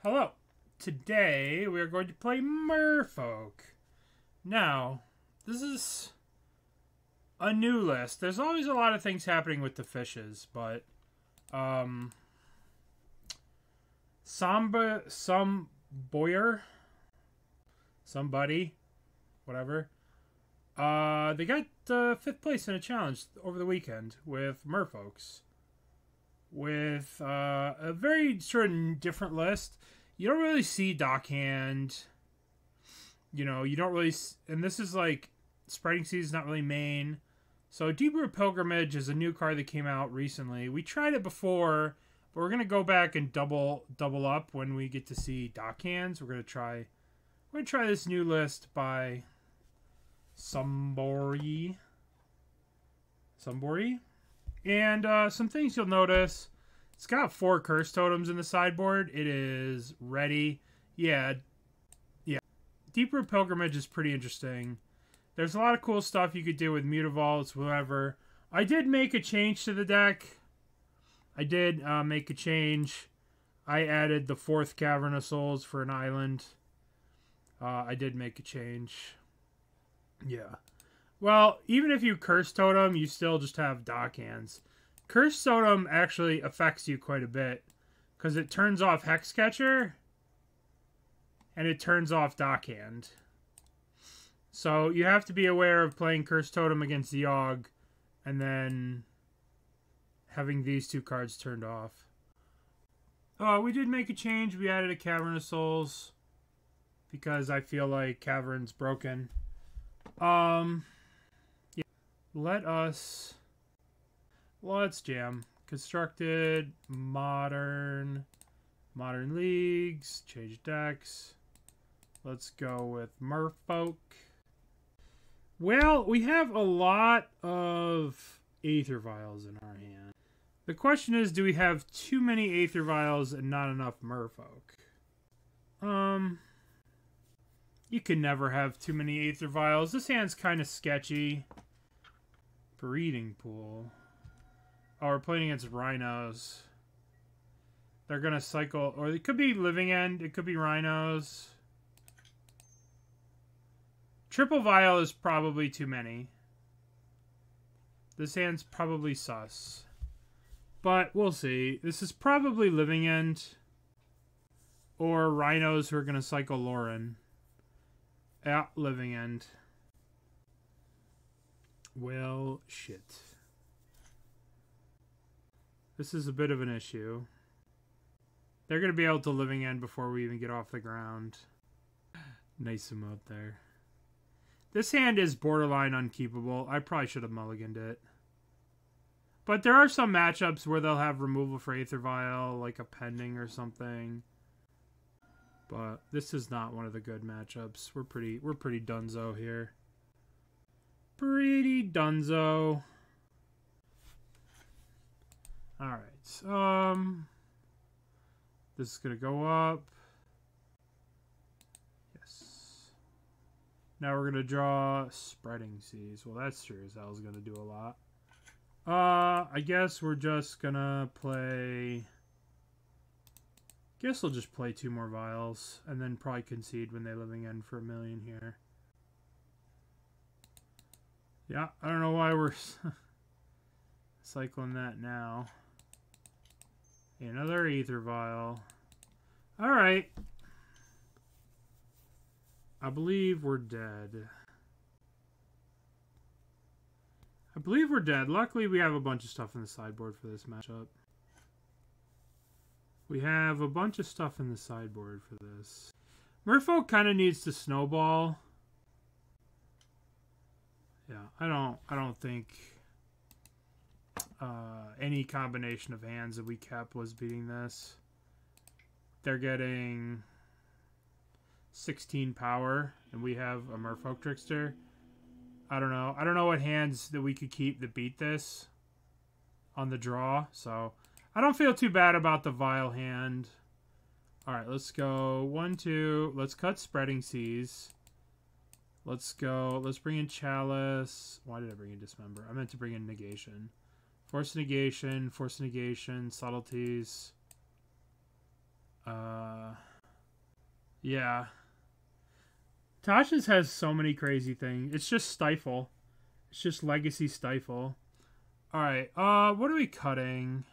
Hello. Today we are going to play Merfolk. Now, this is a new list. There's always a lot of things happening with the fishes, but somebody, whatever. They got 5th place in a challenge over the weekend with Merfolks. With a very sort of different list. You don't really see Dockhand. You know, you don't really... And this is like... Spreading Seas is not really main. So Deeproot Pilgrimage is a new card that came out recently. We tried it before, but we're going to go back and double up when we get to see Dockhands. We're going to try this new list by Sumbori. And some things you'll notice. It's got 4 Cursed Totems in the sideboard. It is ready. Yeah. Deeproot Pilgrimage is pretty interesting. There's a lot of cool stuff you could do with Mutavaults, whatever. I did make a change to the deck. I did make a change. I added the 4th Cavern of Souls for an island. I did make a change. Yeah. Well, even if you Cursed Totem, you still just have Dockhands. Cursed Totem actually affects you quite a bit because it turns off Hexcatcher and it turns off Dockhand. So you have to be aware of playing Cursed Totem against Yogg and then having these 2 cards turned off. We did make a change. We added a Cavern of Souls because I feel like Cavern's broken. Yeah. Let's jam. Constructed, modern leagues, change decks. Let's go with Merfolk. Well, we have a lot of Aether Vials in our hand. The question is, do we have too many Aether Vials and not enough Merfolk? You can never have too many Aether Vials. This hand's kind of sketchy. Breeding Pool. Oh, we're playing against Rhinos. They're going to cycle, or it could be Living End. It could be Rhinos. Triple Vial is probably too many. This hand's probably sus. But we'll see. This is probably Living End. Or Rhinos who are going to cycle Lauren. Yeah, Living End. Well, shit. This is a bit of an issue. They're going to be able to Living End before we even get off the ground. Nice emote there. This hand is borderline unkeepable. I probably should have mulliganed it. But there are some matchups where they'll have removal for Aether Vial, like a Pending or something. But this is not one of the good matchups. We're pretty dunzo here. Pretty dunzo. Alright. This is gonna go up. Yes. Now we're gonna draw Spreading Seas. Well, that's sure as hell is gonna do a lot. I guess we're just gonna play... Guess we'll just play 2 more Vials and then probably concede when they Living End for 1,000,000 here. Yeah, I don't know why we're cycling that now. Another Aether Vial. Alright. I believe we're dead. Luckily, we have a bunch of stuff in the sideboard for this matchup. We have a bunch of stuff in the sideboard for this. Merfolk kind of needs to snowball. Yeah, I don't think any combination of hands that we kept was beating this. They're getting 16 power, and we have a Merfolk Trickster. I don't know. I don't know what hands that we could keep that beat this on the draw, so I don't feel too bad about the Vial hand. Alright, let's go 1, 2. Let's cut Spreading Seas. Let's go. Let's bring in Chalice. Why did I bring in Dismember? I meant to bring in Negation. Force of Negation, Subtleties. Yeah. Tasha's has so many crazy things. It's just Stifle. It's just Legacy Stifle. Alright, what are we cutting?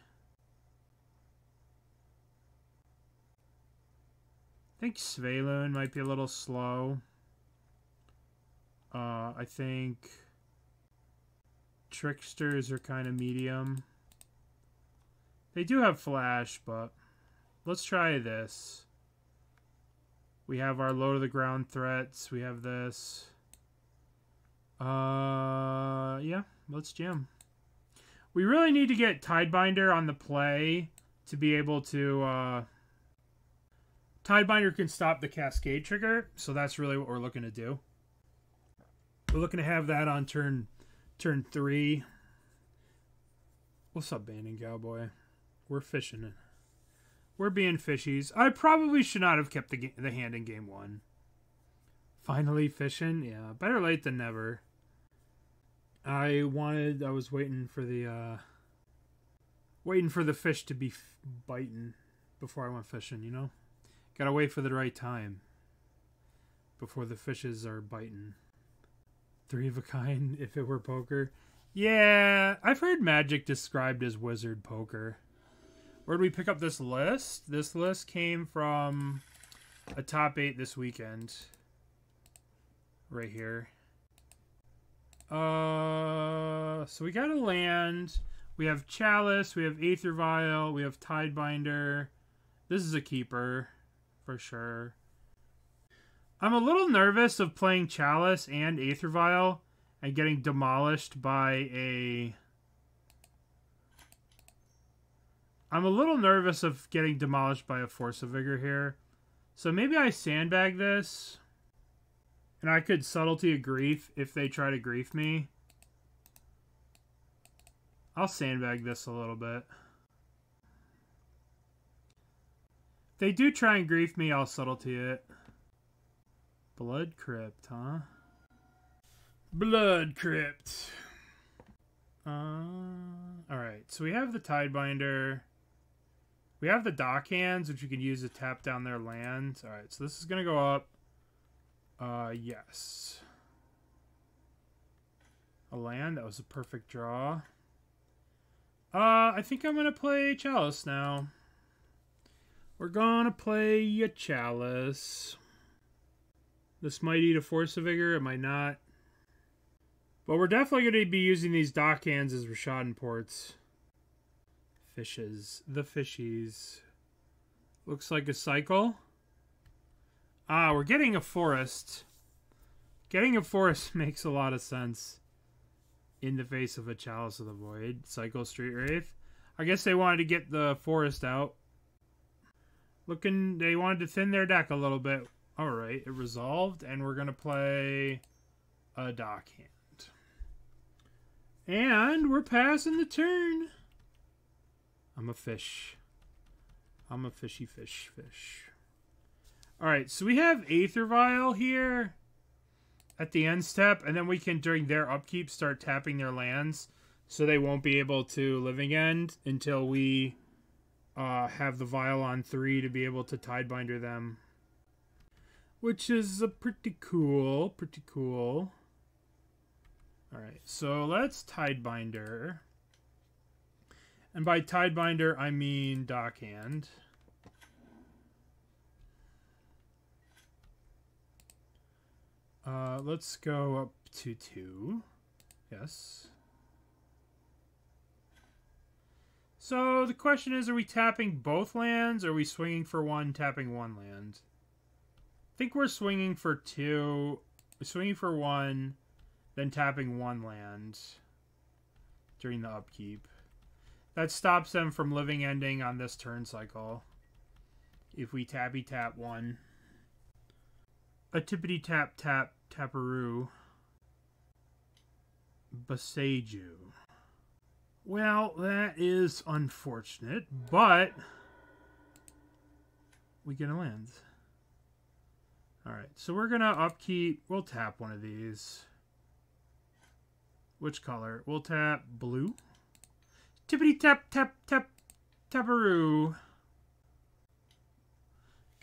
I think Svyelun might be a little slow. I think Tricksters are kind of medium. They do have flash, but let's try this. We have our low to the ground threats. We have this. Yeah, let's jam. We really need to get Tidebinder on the play to be able to... Tidebinder can stop the Cascade trigger, so that's really what we're looking to do. We're looking to have that on turn 3. What's up, Banding Cowboy? We're fishing. We're being fishies. I probably should not have kept the hand in game 1. Finally fishing? Yeah, better late than never. I was waiting for the fish to be biting before I went fishing, you know? Gotta wait for the right time before the fishes are biting. 3 of a kind if it were poker. Yeah, I've heard Magic described as wizard poker. Where did we pick up this list? This list came from a top 8 this weekend. Right here. So we got a land. We have Chalice. We have Aether Vial. We have Tidebinder. This is a keeper. For sure. I'm a little nervous of playing Chalice and Aether Vial and getting demolished by a... I'm a little nervous of getting demolished by a Force of Vigor here. So maybe I sandbag this. And I could Subtlety a Grief if they try to grief me. I'll sandbag this a little bit. If they do try and grief me, I'll Subtlety it. Blood Crypt, huh? Blood Crypt. Alright, so we have the Tidebinder. We have the Dockhands, which you can use to tap down their lands. Alright, so this is going to go up. Yes. A land. That was a perfect draw. I think I'm going to play Chalice now. We're going to play a Chalice. This might eat a Force of Vigor. It might not. But we're definitely going to be using these Dockhands as Rishadan ports. Fishes. The fishies. Looks like a cycle. Ah, we're getting a forest. Getting a forest makes a lot of sense. In the face of a Chalice of the Void. Cycle Street Wraith. I guess they wanted to get the forest out. They wanted to thin their deck a little bit. Alright, it resolved. And we're going to play a Dockhand. And we're passing the turn. I'm a fish. I'm a fishy fish. Alright, so we have Aether Vial here at the end step, and then we can, during their upkeep, start tapping their lands, so they won't be able to Living End until we have the Vial on 3 to be able to Tidebinder them. Which is pretty cool. Alright, so let's Tidebinder. And by Tidebinder, I mean Dockhand. Let's go up to 2. Yes. So the question is, are we tapping both lands, or are we swinging for 1, tapping 1 land? I think we're swinging for 2. We're swinging for 1, then tapping 1 land during the upkeep. That stops them from Living Ending on this turn cycle. If we tappy tap 1. A tippity tap tap taparoo. Boseiju. Well, that is unfortunate, but we get a land. Alright, so we're gonna upkeep. We'll tap one of these. Which color? We'll tap blue. Tippity tap tap tap taparoo.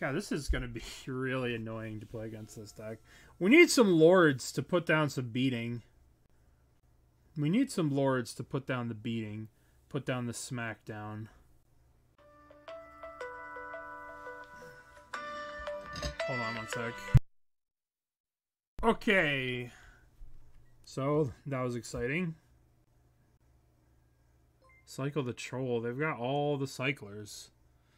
God, this is going to be really annoying to play against this deck. We need some lords to put down some beating. We need some lords to put down the beating. Put down the smackdown. Hold on one sec. Okay. So, that was exciting. Cycle the Troll. They've got all the cyclers.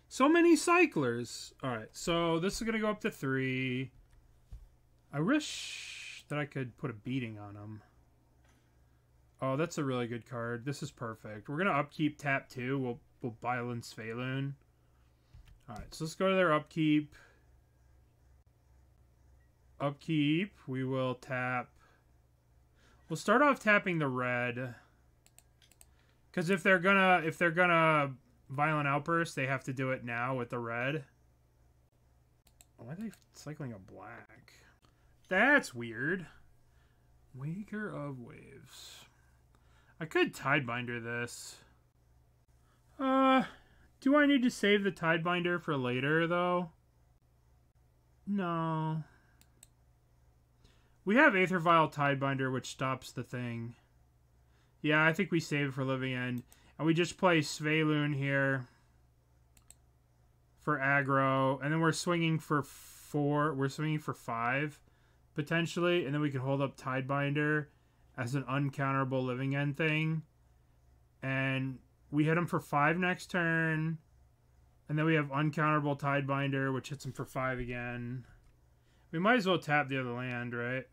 So many cyclers. Alright, so this is going to go up to 3. I wish that I could put a beating on them. Oh, that's a really good card. This is perfect. We're going to upkeep tap 2. We'll Violence Svyelun. Alright, so let's go to their upkeep. Upkeep. We will tap. We'll start off tapping the red. Because if they're gonna Violent Outburst, they have to do it now with the red. Why are they cycling a black? That's weird. Waker of Waves. I could Tidebinder this. Do I need to save the Tidebinder for later, though? No. We have Aether Vial Tidebinder, which stops the thing. Yeah, I think we save it for Living End. And we just play Svyelun here for aggro. And then we're swinging for 4. We're swinging for 5, potentially. And then we can hold up Tidebinder as an uncounterable Living End thing. And we hit him for 5 next turn. And then we have uncounterable Tidebinder, which hits him for 5 again. We might as well tap the other land, right?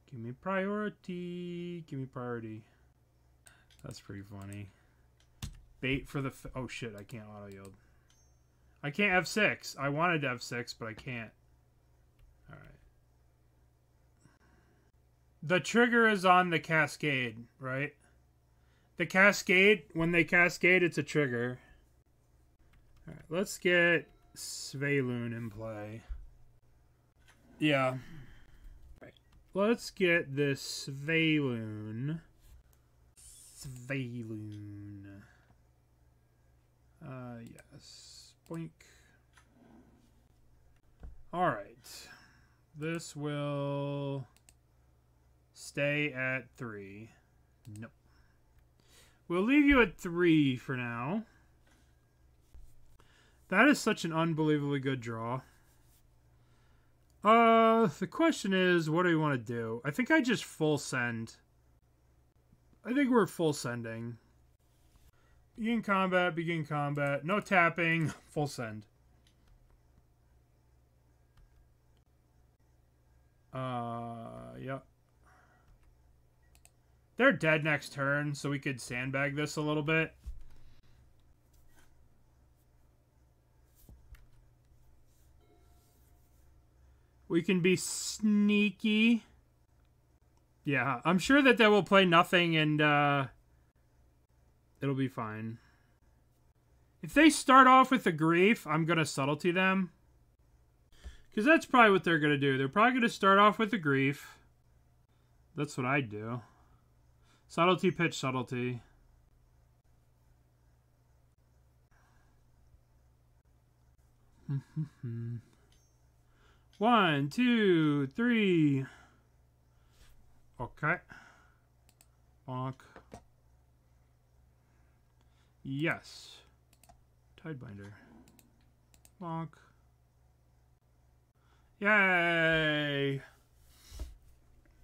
Give me priority. Give me priority. That's pretty funny. Bait for the... oh, shit. I can't auto-yield. I can't F6. I wanted to F6, but I can't. Alright. The trigger is on the Cascade, right? The Cascade, when they Cascade, it's a trigger. Alright, let's get Svyelun in play. Yeah. Right. Let's get this Svyelun. Svyelun. Yes. Blink. Alright. This will stay at 3. Nope. We'll leave you at 3 for now. That is such an unbelievably good draw. The question is, what do we want to do? I think I just full send. I think we're full sending. Begin combat, begin combat. No tapping, full send. Yep. They're dead next turn, so we could sandbag this a little bit. We can be sneaky. Yeah, I'm sure that they will play nothing and it'll be fine. If they start off with a grief, I'm going to subtlety them. Because that's probably what they're going to do. They're probably going to start off with a grief. That's what I'd do. Subtlety, pitch, subtlety. One, two, three. Okay. Bonk. Yes. Tidebinder. Bonk. Yay!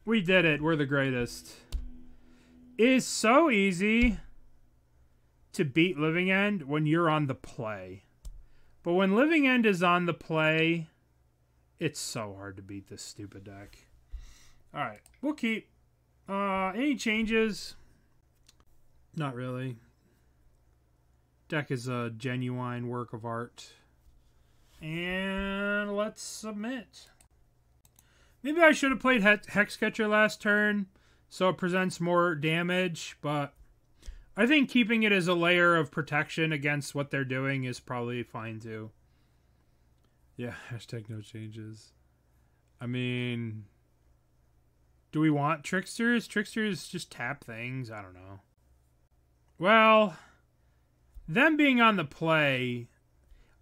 We did it. We're the greatest. It is so easy to beat Living End when you're on the play. But when Living End is on the play, it's so hard to beat this stupid deck. Alright, we'll keep. Any changes? Not really. Deck is a genuine work of art. And let's submit. Maybe I should have played Hexcatcher last turn, so it presents more damage, but I think keeping it as a layer of protection against what they're doing is probably fine too. Yeah, hashtag no changes. I mean, do we want Tricksters? Tricksters just tap things? I don't know. Well, them being on the play,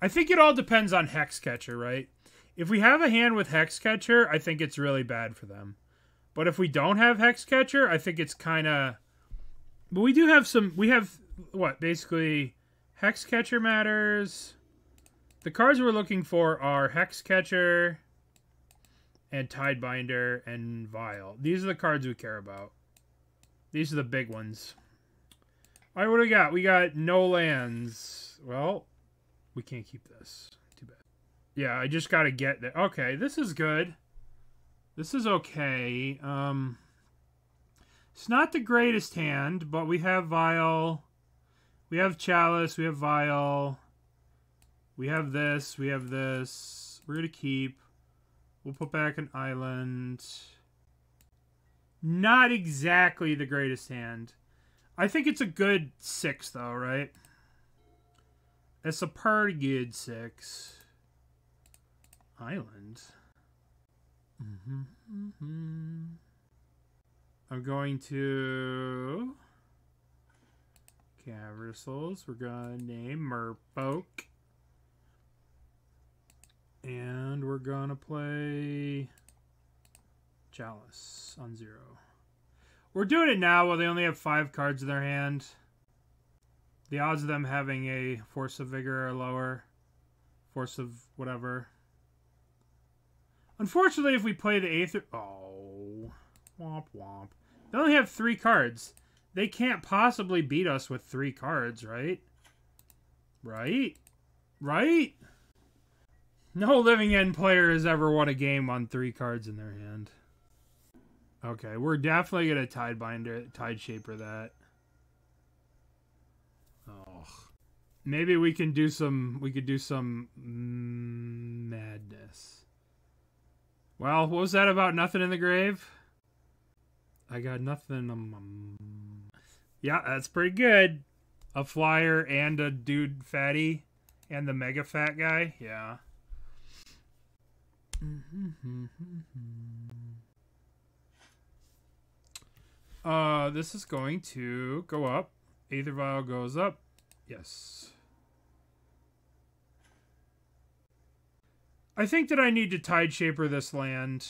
I think it all depends on Hexcatcher, right? If we have a hand with Hexcatcher, I think it's really bad for them. But if we don't have Hexcatcher, I think it's kind of... But we do have some... We have, what, basically... Hexcatcher matters. The cards we're looking for are Hexcatcher and Tidebinder and Vial. These are the cards we care about. These are the big ones. All right, what do we got? We got no lands. Well, we can't keep this. Too bad. Yeah, I just got to get there. Okay, this is good. This is okay. It's not the greatest hand, but we have Vial. We have Chalice. We have Vial. We have this. We have this. We're going to keep. We'll put back an island. Not exactly the greatest hand. I think it's a good 6, though, right? It's a pretty good 6. Island. I'm going to... Cavern of Souls. We're going to name Merfolk. And we're going to play Chalice on 0. We're doing it now while they only have 5 cards in their hand. The odds of them having a Force of Vigor are lower. Force of whatever. Unfortunately, if we play the Aether... Oh. Womp womp. They only have 3 cards. They can't possibly beat us with 3 cards, right? Right? Right? No living end player has ever won a game on 3 cards in their hand. Okay, we're definitely gonna Tideshaper that. Oh, maybe we can do some. We could do some madness. Well, what was that about? Nothing in the grave. I got nothing. Yeah, that's pretty good. A flyer and a dude fatty, and the mega fat guy. Yeah. This is going to go up. Aether Vial goes up. Yes. I think that I need to Tideshaper this land.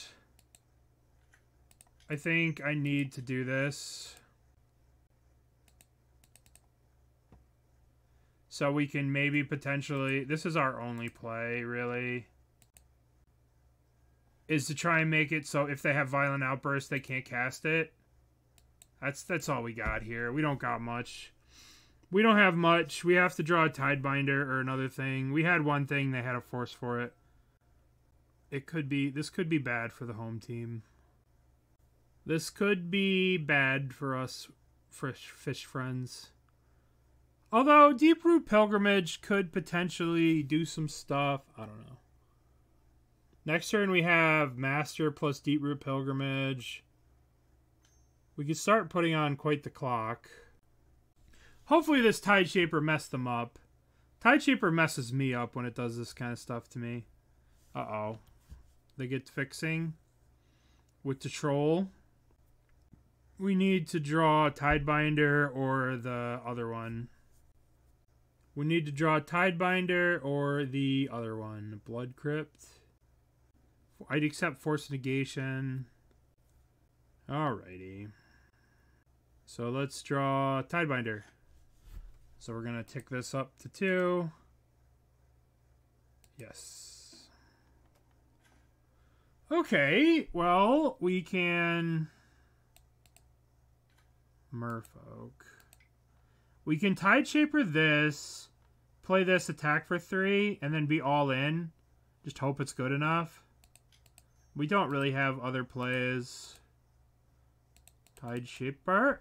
I think I need to do this. So we can maybe potentially... This is our only play, really. Is to try and make it so if they have Violent Outburst, they can't cast it. That's all we got here. We don't got much. We don't have much. We have to draw a Tidebinder or another thing. We had one thing. They had a force for it. It could be... This could be bad for the home team. This could be bad for us fish friends. Although Deeproot Pilgrimage could potentially do some stuff. I don't know. Next turn we have Master plus Deeproot Pilgrimage. We could start putting on quite the clock. Hopefully this Tideshaper messed them up. Tideshaper messes me up when it does this kind of stuff to me. Uh-oh. They get fixing. With the troll. We need to draw a Tidebinder or the other one. We need to draw a Tidebinder or the other one. Blood Crypt. I'd accept Force of Negation. Alrighty. So let's draw Tidebinder. So we're going to tick this up to 2. Yes. Okay, well, we can... Merfolk. We can Tideshaper this, play this, attack for 3, and then be all in. Just hope it's good enough. We don't really have other plays. Tideshaper.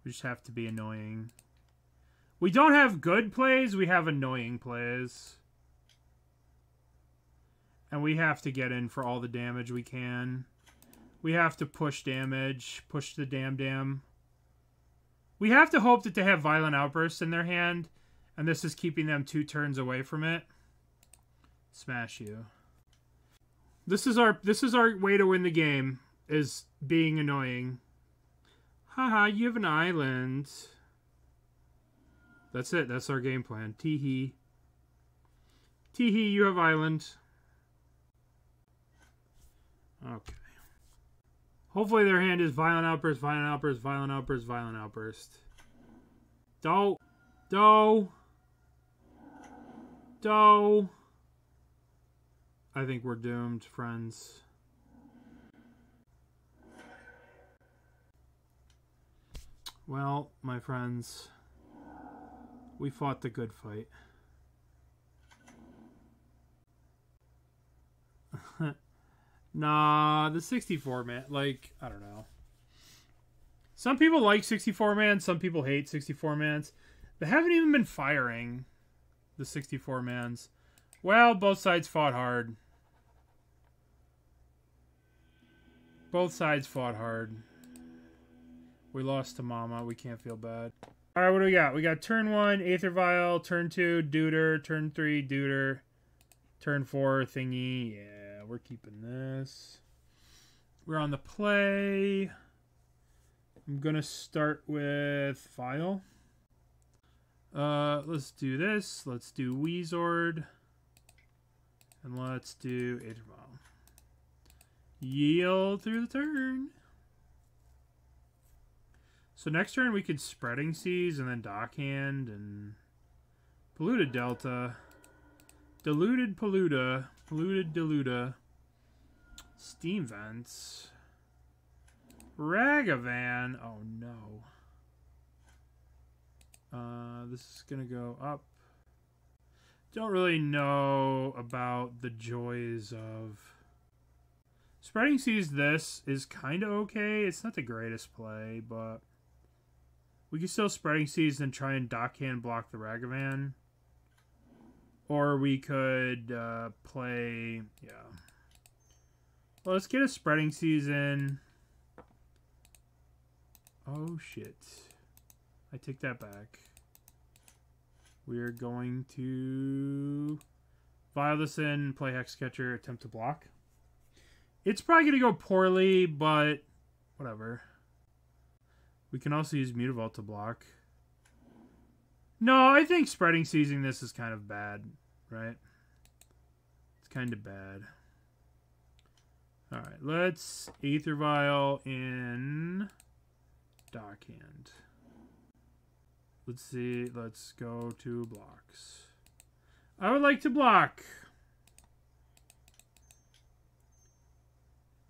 We just have to be annoying. We don't have good plays, we have annoying plays. And we have to get in for all the damage we can. We have to push damage. Push the damn. We have to hope that they have Violent Outbursts in their hand. And this is keeping them 2 turns away from it. Smash you. This is our way to win the game. Is being annoying. Haha, you have an island. That's it. That's our game plan. Teehee. Teehee, you have island. Okay. Hopefully their hand is Violent Outburst, Violent Outburst, Violent Outburst, Violent Outburst. Do. I think we're doomed, friends. Well, my friends, we fought the good fight. Nah, the 64-man, like, I don't know. Some people like 64-man, some people hate 64-mans. They haven't even been firing the 64-mans. Well, both sides fought hard. Both sides fought hard. We lost to Mama. We can't feel bad. Alright, what do we got? We got turn 1, Aether Vial. Turn 2, Deuter. Turn 3, Deuter. Turn 4, Thingy. Yeah, we're keeping this. We're on the play. I'm going to start with Vial. Let's do this. Let's do Weezord. And let's do Aether Vial. Yield through the turn. So next turn we could Spreading Seas and then Dockhand and Polluted Delta. Diluted Polluta. Polluted Diluta. Steam Vents. Ragavan. Oh no. This is gonna go up. Don't really know about the joys of Spreading Seas. This is kind of okay. It's not the greatest play, but we can still Spreading Seas and try and Dockhand block the Ragavan. Or we could play, yeah. Well, let's get a Spreading Seas in. Oh, shit. I take that back. We're going to Vial this in, play Hexcatcher, attempt to block. It's probably going to go poorly, but whatever. We can also use Mutavault to block. No, I think Spreading Seizing this is kind of bad, right? It's kind of bad. Alright, let's Aether Vial in Dockhand. Let's see, let's go to blocks. I would like to block.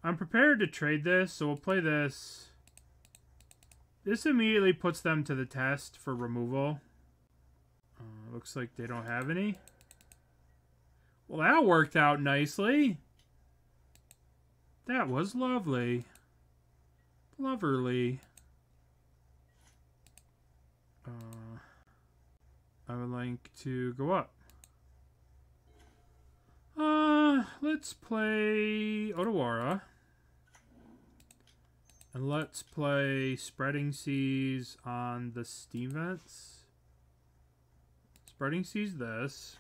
I'm prepared to trade this, so we'll play this. This immediately puts them to the test for removal. Looks like they don't have any. Well, that worked out nicely. That was lovely. Loverly. I would like to go up. Let's play Otawara. And let's play Spreading Seas on the Steam Vents. Spreading Seas this.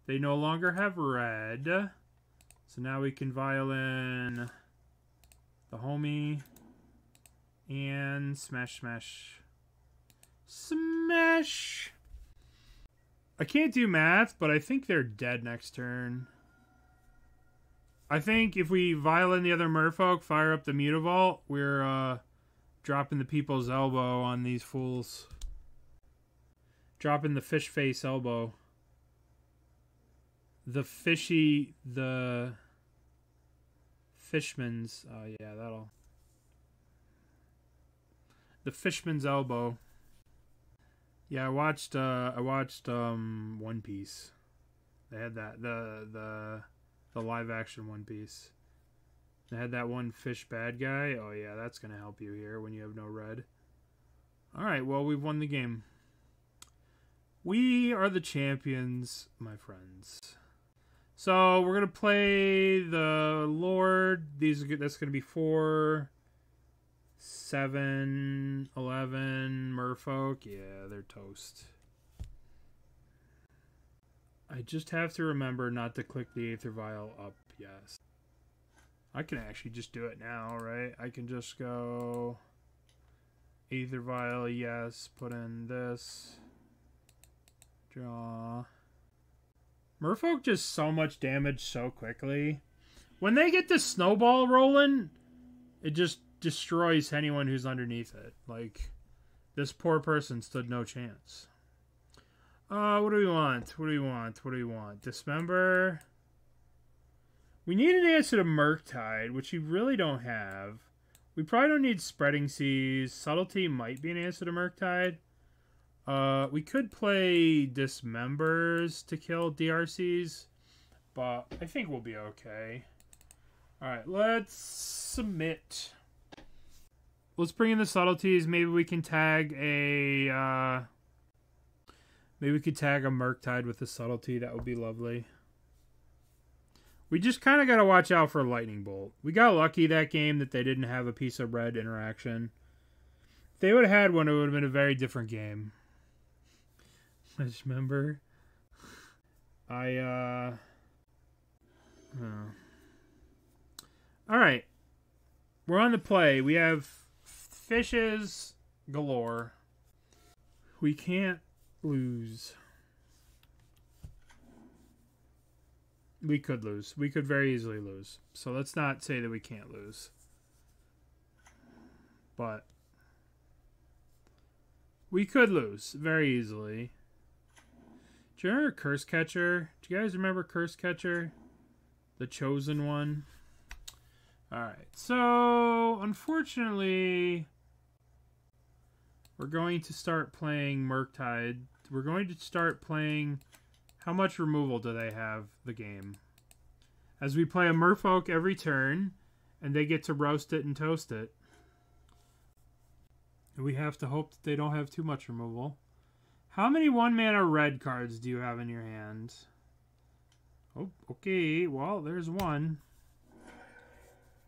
They no longer have red. So now we can Vial in the homie. And smash, smash. Smash! I can't do math, but I think they're dead next turn. I think if we Vial in the other Merfolk, fire up the Mutavault, we're dropping the people's elbow on these fools. Dropping the fish face elbow. The fishy, the fishman's, oh yeah, that'll. The fishman's elbow. Yeah, I watched One Piece. They had that the live action One Piece. They had that one fish bad guy. Oh yeah, that's gonna help you here when you have no red. Alright, well, we've won the game. We are the champions, my friends. So we're gonna play the Lord. That's gonna be 4, 7, 11 Merfolk. Yeah, they're toast. I just have to remember not to click the Aether Vial up. Yes. I can actually just do it now, right? I can just go Aether Vial, yes, put in this. Draw. Merfolk just so much damage so quickly. When they get the snowball rolling, it just destroys anyone who's underneath it. Like, this poor person stood no chance. What do we want? What do we want? What do we want? Dismember. We need an answer to Murktide, which we really don't have. We probably don't need Spreading Seas. Subtlety might be an answer to Murktide. We could play Dismembers to kill DRCs, but I think we'll be okay. Alright, let's submit. Let's bring in the Subtleties. Maybe we can tag a... maybe we could tag a Murktide with the Subtlety. That would be lovely. We just kind of got to watch out for Lightning Bolt. We got lucky that game that they didn't have a piece of red interaction. If they would have had one, it would have been a very different game. I just remember. Alright. We're on the play. We have fishes galore. We can't lose. We could lose. We could very easily lose. So let's not say that we can't lose. But we could lose very easily. Do you remember Curse Catcher? Do you guys remember Curse Catcher? The chosen one? Alright, so unfortunately we're going to start playing Murktide. We're going to start playing... How much removal do they have, the game? As we play a Merfolk every turn, and they get to roast it and toast it. We have to hope that they don't have too much removal. How many 1-mana red cards do you have in your hand? Oh, okay. Well, there's one.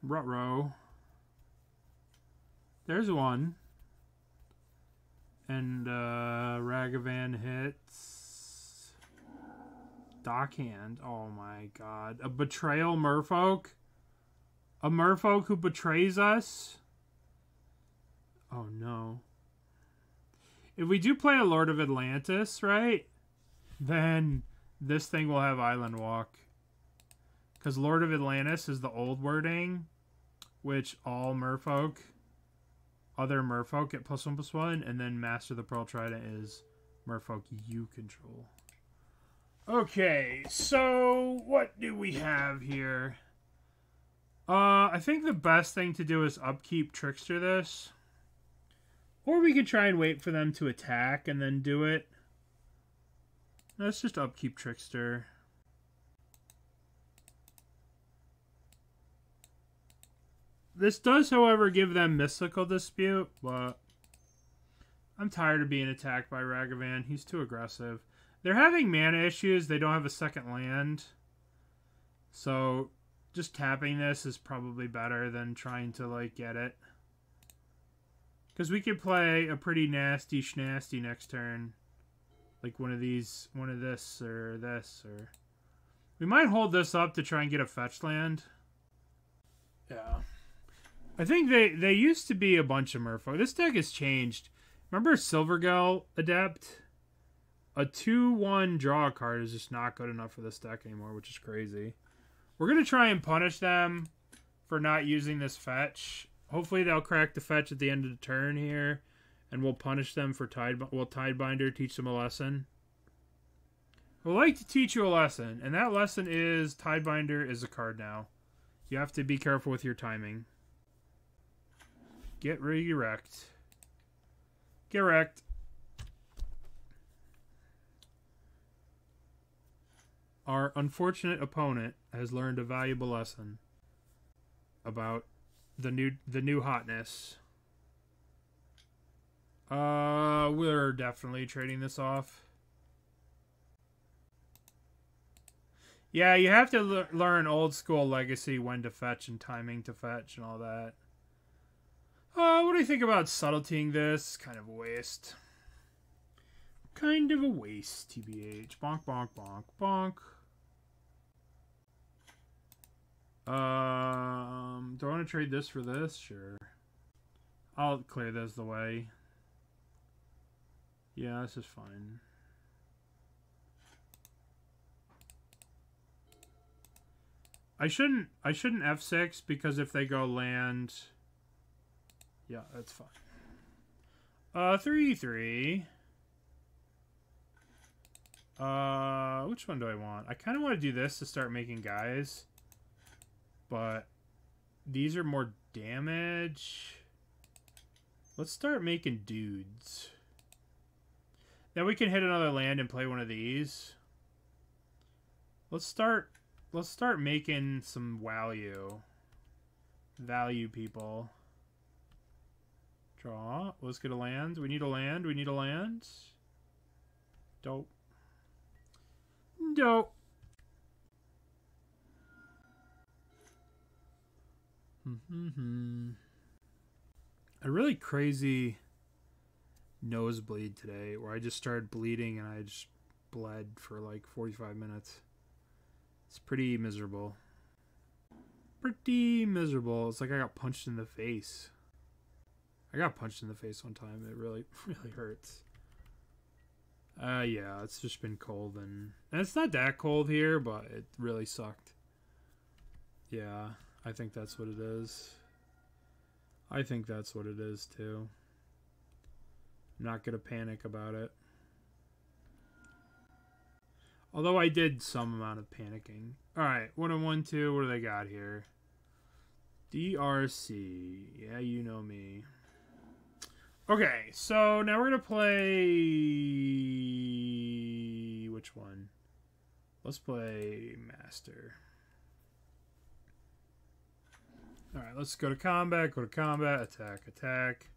Ruh-roh. There's one. And, Ragavan hits. Dockhand. Oh my god. A Betrayal Merfolk? A Merfolk who betrays us? Oh no. If we do play a Lord of Atlantis, right? Then this thing will have Island Walk. Because Lord of Atlantis is the old wording, which all Merfolk, other Merfolk get +1/+1, and then Master of the Pearl Trident is Merfolk you control. Okay, so what do we have here? I think the best thing to do is upkeep Trickster this. Or we could try and wait for them to attack and then do it. Let's just upkeep Trickster. This does, however, give them Mystical Dispute, but I'm tired of being attacked by Ragavan. He's too aggressive. They're having mana issues. They don't have a second land. So just tapping this is probably better than trying to, like, get it. Because we could play a pretty nasty schnasty next turn. Like one of these, one of this, or this, or... We might hold this up to try and get a fetch land. Yeah. I think they used to be a bunch of Merfolk. This deck has changed. Remember Silvergel Adept? A 2/1 draw card is just not good enough for this deck anymore, which is crazy. We're going to try and punish them for not using this fetch. Hopefully they'll crack the fetch at the end of the turn here, and we'll punish them for Tidebinder, teach them a lesson. We'll like to teach you a lesson, and that lesson is Tidebinder is a card now. You have to be careful with your timing. Get wrecked. Get wrecked. Our unfortunate opponent has learned a valuable lesson about the new hotness. We're definitely trading this off. Yeah, you have to learn old school Legacy, when to fetch and timing to fetch and all that. What do you think about subtletying this? Kind of a waste. Kind of a waste, TBH. Bonk, bonk, bonk, bonk. Do I want to trade this for this? Sure. I'll clear this the way. Yeah, this is fine. I shouldn't F6 because if they go land, yeah, that's fine. 3/3. Which one do I want? I kind of want to do this to start making guys, but these are more damage. Let's start making dudes. Then we can hit another land and play one of these. Let's start making some value people. Draw. Let's get a land. We need a land. We need a land. Dope. Dope. A really crazy nosebleed today where I just started bleeding and I just bled for like 45 minutes. It's pretty miserable. Pretty miserable. It's like I got punched in the face. I got punched in the face one time. It really, really hurts. Yeah, it's just been cold and it's not that cold here, but it really sucked. Yeah, I think that's what it is. I think that's what it is too. I'm not gonna panic about it. Although I did some amount of panicking. Alright, 1-1-2, what do they got here? DRC. Yeah, you know me. Okay, so now we're gonna play... Which one? Let's play Master. Alright, let's go to combat, attack, attack.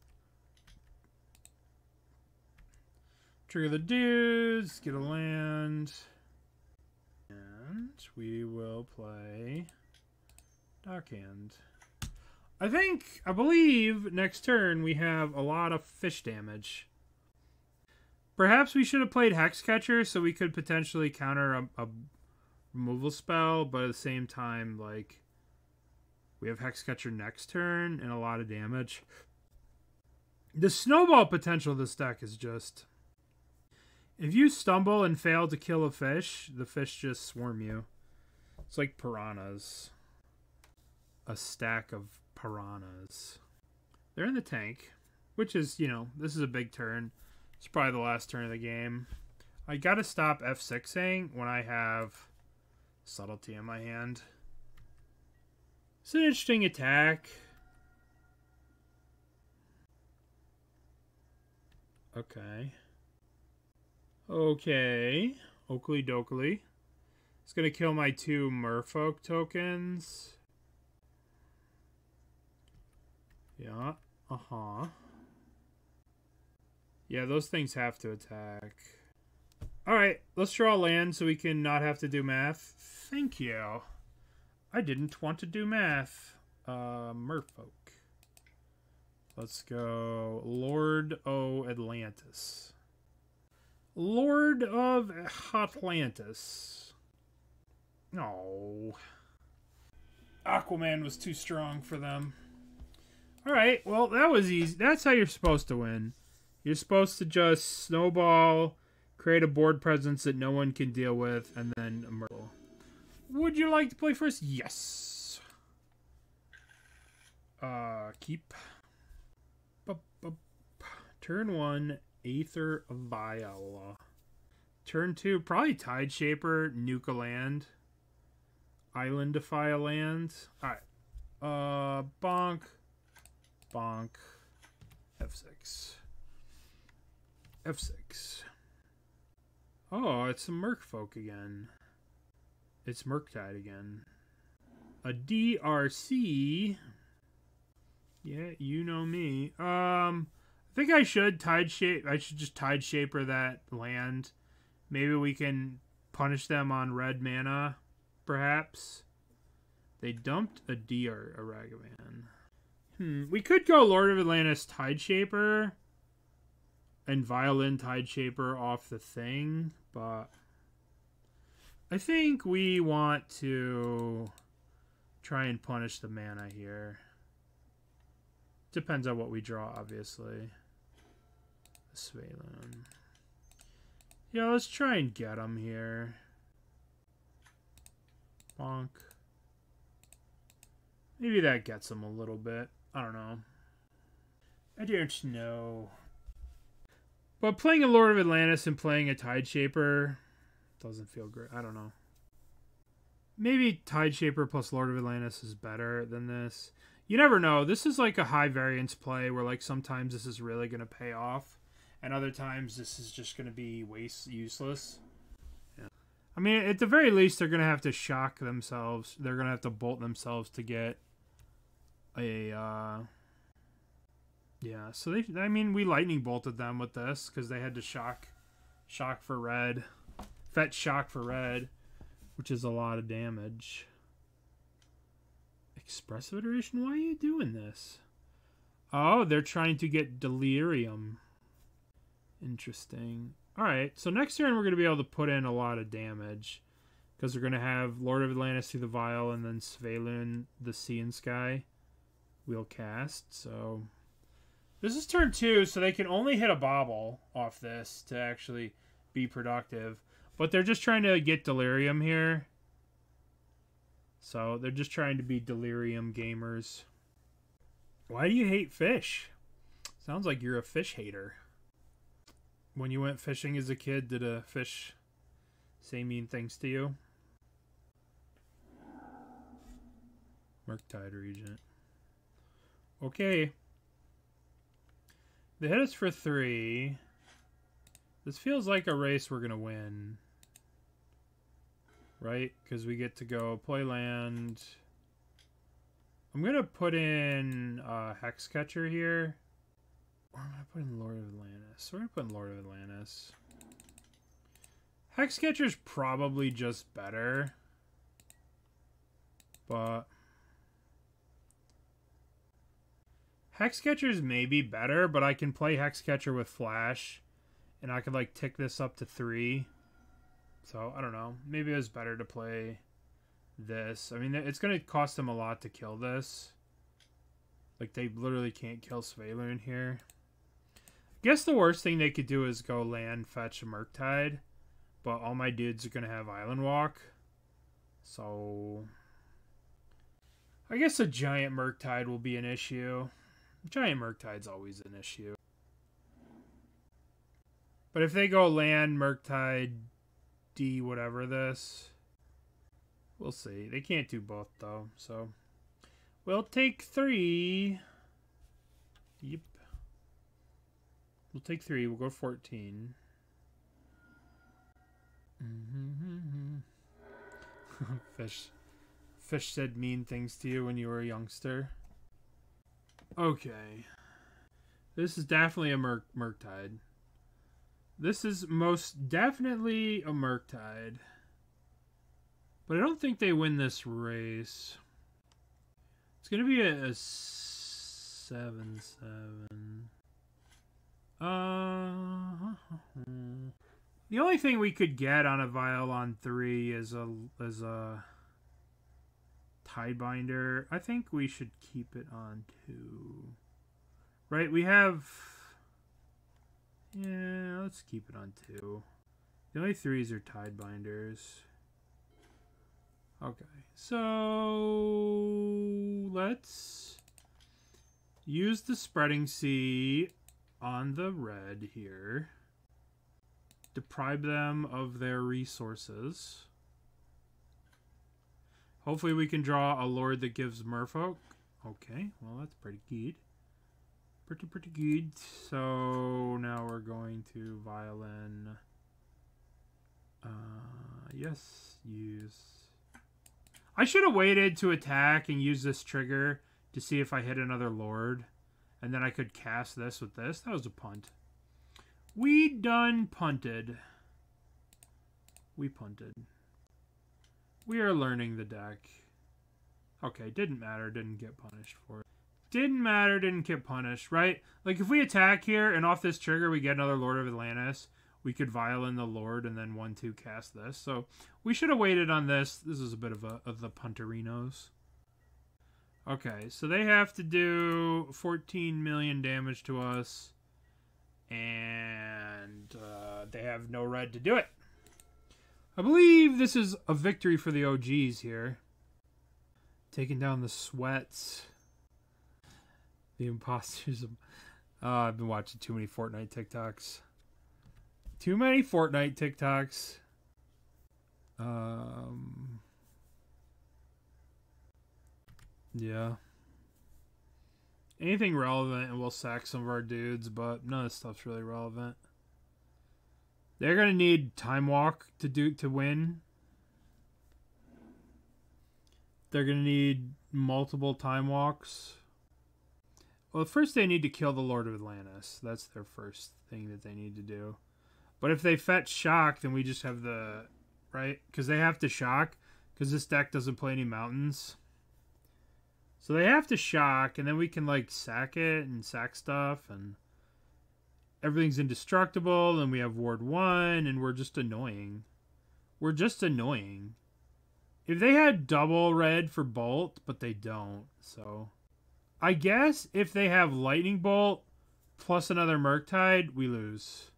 Trigger the dudes, get a land. And we will play Dockhand. I believe next turn we have a lot of fish damage. Perhaps we should have played Hexcatcher so we could potentially counter a removal spell, but at the same time, like, we have Hexcatcher next turn and a lot of damage. The snowball potential of this deck is just... If you stumble and fail to kill a fish, the fish just swarm you. It's like piranhas. A stack of piranhas. They're in the tank, which is, you know, this is a big turn. It's probably the last turn of the game. I gotta stop F6ing when I have Subtlety in my hand. It's an interesting attack. Okay. Okay. Oakley dokley. It's gonna kill my 2 Merfolk tokens. Yeah. Yeah, those things have to attack. Alright, let's draw land so we can not have to do math. Thank you. I didn't want to do math. Merfolk. Let's go Lord of Atlantis. Lord of Atlantis. No. Aquaman was too strong for them. Alright, well, that was easy. That's how you're supposed to win. You're supposed to just snowball, create a board presence that no one can deal with, and then a Merfolk. Would you like to play first? Yes. Keep. Turn 1, Aether Vial. Turn 2, probably Tideshaper, nuke a land. Islandify a land. Alright. Bonk. Bonk. F6. F6. Oh, it's a Merfolk again. It's Murktide again. A DRC. Yeah, you know me. I think I should just Tideshaper that land. Maybe we can punish them on red mana, perhaps. They dumped a Ragavan. We could go Lord of Atlantis Tideshaper and Violin Tideshaper off the thing, but I think we want to try and punish the mana here. Depends on what we draw, obviously. Svyelun. Yeah, let's try and get him here. Bonk. Maybe that gets them a little bit. I don't know. I don't know. But playing a Lord of Atlantis and playing a Tideshaper doesn't feel great. I don't know. Maybe Tideshaper plus Lord of Atlantis is better than this. You never know. This is like a high variance play where like sometimes this is really going to pay off. And other times this is just going to be useless. Yeah. I mean, at the very least, they're going to have to shock themselves. They're going to have to bolt themselves to get a... Yeah, so we lightning bolted them with this because they had to shock for red. Fetch shock for red, which is a lot of damage. Expressive iteration? Why are you doing this? Oh, they're trying to get delirium. Interesting. Alright, so next turn we're going to be able to put in a lot of damage. Because we're going to have Lord of Atlantis through the Vial and then Svyelun, the Sea and Sky. We'll cast, so... This is turn 2, so they can only hit a bobble off this to actually be productive. But they're just trying to get delirium here. So they're just trying to be delirium gamers. Why do you hate fish? Sounds like you're a fish hater. When you went fishing as a kid, did a fish say mean things to you? Murktide Regent. Okay. They hit us for 3. This feels like a race we're going to win. Right? Because we get to go play land. I'm going to put in Hexcatcher here. Or am I putting Lord of Atlantis? We're going to put in Lord of Atlantis. Hexcatcher's probably just better. But... Hexcatcher's maybe better, but I can play Hexcatcher with Flash. And I could, like, tick this up to 3. So, I don't know. Maybe it was better to play this. I mean, it's going to cost them a lot to kill this. Like, they literally can't kill Svyelun here. I guess the worst thing they could do is go land, fetch a Murktide. But all my dudes are going to have Island Walk. So... I guess a giant Murktide will be an issue. Giant Murktide's always an issue. But if they go land, Murktide, D, whatever this, we'll see. They can't do both, though. So, we'll take 3. Yep. We'll take 3. We'll go 14. Fish said mean things to you when you were a youngster. Okay. This is definitely a Murktide. This is most definitely a Murktide. But I don't think they win this race. It's going to be a 7-7. The only thing we could get on a Vial on 3 is a Tidebinder. I think we should keep it on 2. Right, we have... Yeah, let's keep it on 2. The only 3s are Tidebinders. Okay, so let's use the Spreading Sea on the red here. Deprive them of their resources. Hopefully we can draw a Lord that gives Merfolk. Okay, well that's pretty good. Pretty good. So now we're going to Violin. Yes, use. I should have waited to attack and use this trigger to see if I hit another Lord. And then I could cast this with this. That was a punt. We done punted. We punted. We are learning the deck. Okay, didn't matter. Didn't get punished for it. Didn't matter. Didn't get punished, right? Like, if we attack here and off this trigger we get another Lord of Atlantis, we could Violin the Lord and then 1-2 cast this. So, we should have waited on this. This is a bit of the punterinos. Okay, so they have to do 14 million damage to us. And they have no red to do it. I believe this is a victory for the OGs here. Taking down the sweats. The imposters. I've been watching too many Fortnite TikToks. Too many Fortnite TikToks. Yeah. Anything relevant and we'll sack some of our dudes, but none of this stuff's really relevant. They're gonna need Time Walk to win. They're gonna need multiple Time Walks. Well, first they need to kill the Lord of Atlantis. That's their first thing that they need to do. But if they fetch Shock, then we just have the... Right? Because they have to Shock. Because this deck doesn't play any mountains. So they have to Shock, and then we can, like, sack it and sack stuff, and everything's indestructible, and we have Ward 1, and we're just annoying. We're just annoying. If they had double red for Bolt, but they don't, so... I guess if they have Lightning Bolt plus another Murktide, we lose.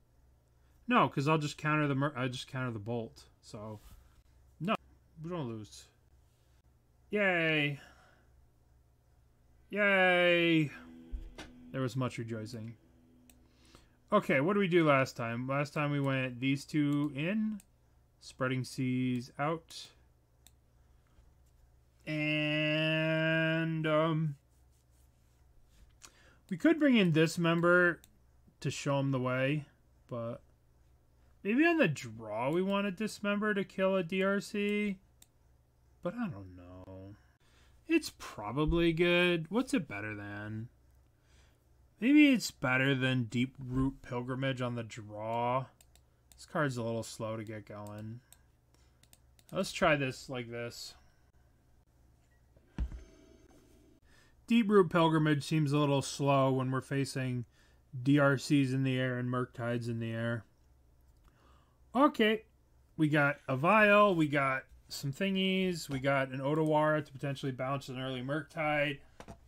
No, because I'll just counter the Bolt. So, no, we don't lose. Yay! Yay! There was much rejoicing. Okay, what did we do last time? Last time we went these two in, Spreading Seas out, and we could bring in Dismember to show him the way, but maybe on the draw we want a Dismember to kill a DRC, but I don't know. It's probably good. What's it better than? Maybe it's better than Deeproot Pilgrimage on the draw. This card's a little slow to get going. Let's try this like this. Deeproot Pilgrimage seems a little slow when we're facing DRCs in the air and Murktides in the air. Okay, we got a Vial, we got some thingies, we got an Otawara to potentially bounce an early Murktide.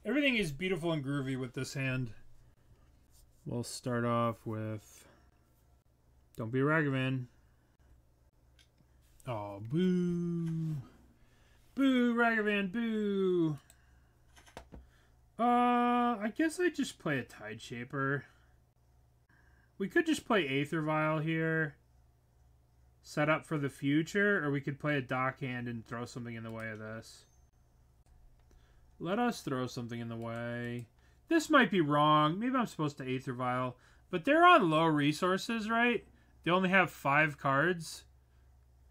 Everything is beautiful and groovy with this hand. We'll start off with... Don't be a Ragavan. Oh, boo. Boo, Ragavan, boo. I guess I just play a Tide Shaper. We could just play Aether Vial here. Set up for the future, or we could play a Dockhand and throw something in the way of this. Let us throw something in the way. This might be wrong. Maybe I'm supposed to Aether Vial. But they're on low resources, right? They only have 5 cards.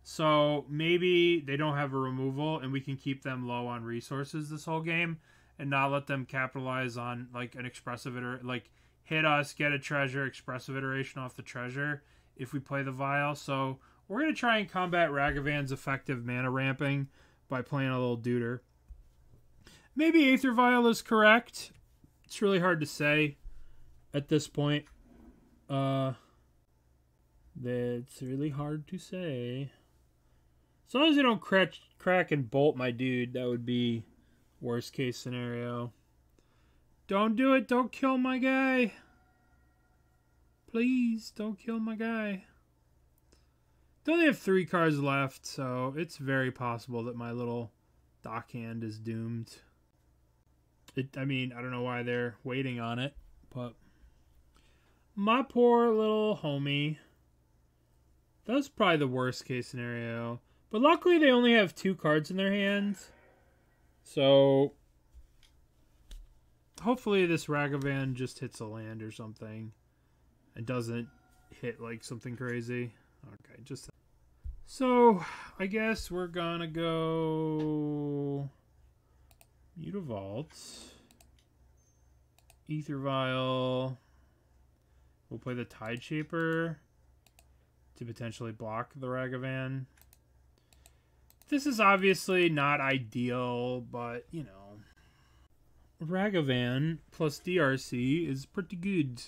So maybe they don't have a removal, and we can keep them low on resources this whole game. And not let them capitalize on, like, an expressive like, hit us, get a treasure, expressive iteration off the treasure if we play the Vial. So we're going to try and combat Ragavan's effective mana ramping by playing a little duder. Maybe Aether Vial is correct. It's really hard to say at this point. That's really hard to say. As long as they don't crack and bolt my dude, that would be... worst case scenario. Don't do it. Don't kill my guy. Please, don't kill my guy. They only have 3 cards left, so it's very possible that my little Dockhand is doomed. I mean, I don't know why they're waiting on it, but... My poor little homie. That's probably the worst case scenario. But luckily they only have 2 cards in their hands. So, hopefully this Ragavan just hits a land or something. And doesn't hit, like, something crazy. Okay, just... So, I guess we're gonna go... Mutavault. Aether Vial. We'll play the Tide Shaper to potentially block the Ragavan. This is obviously not ideal, but, you know. Ragavan plus DRC is pretty good.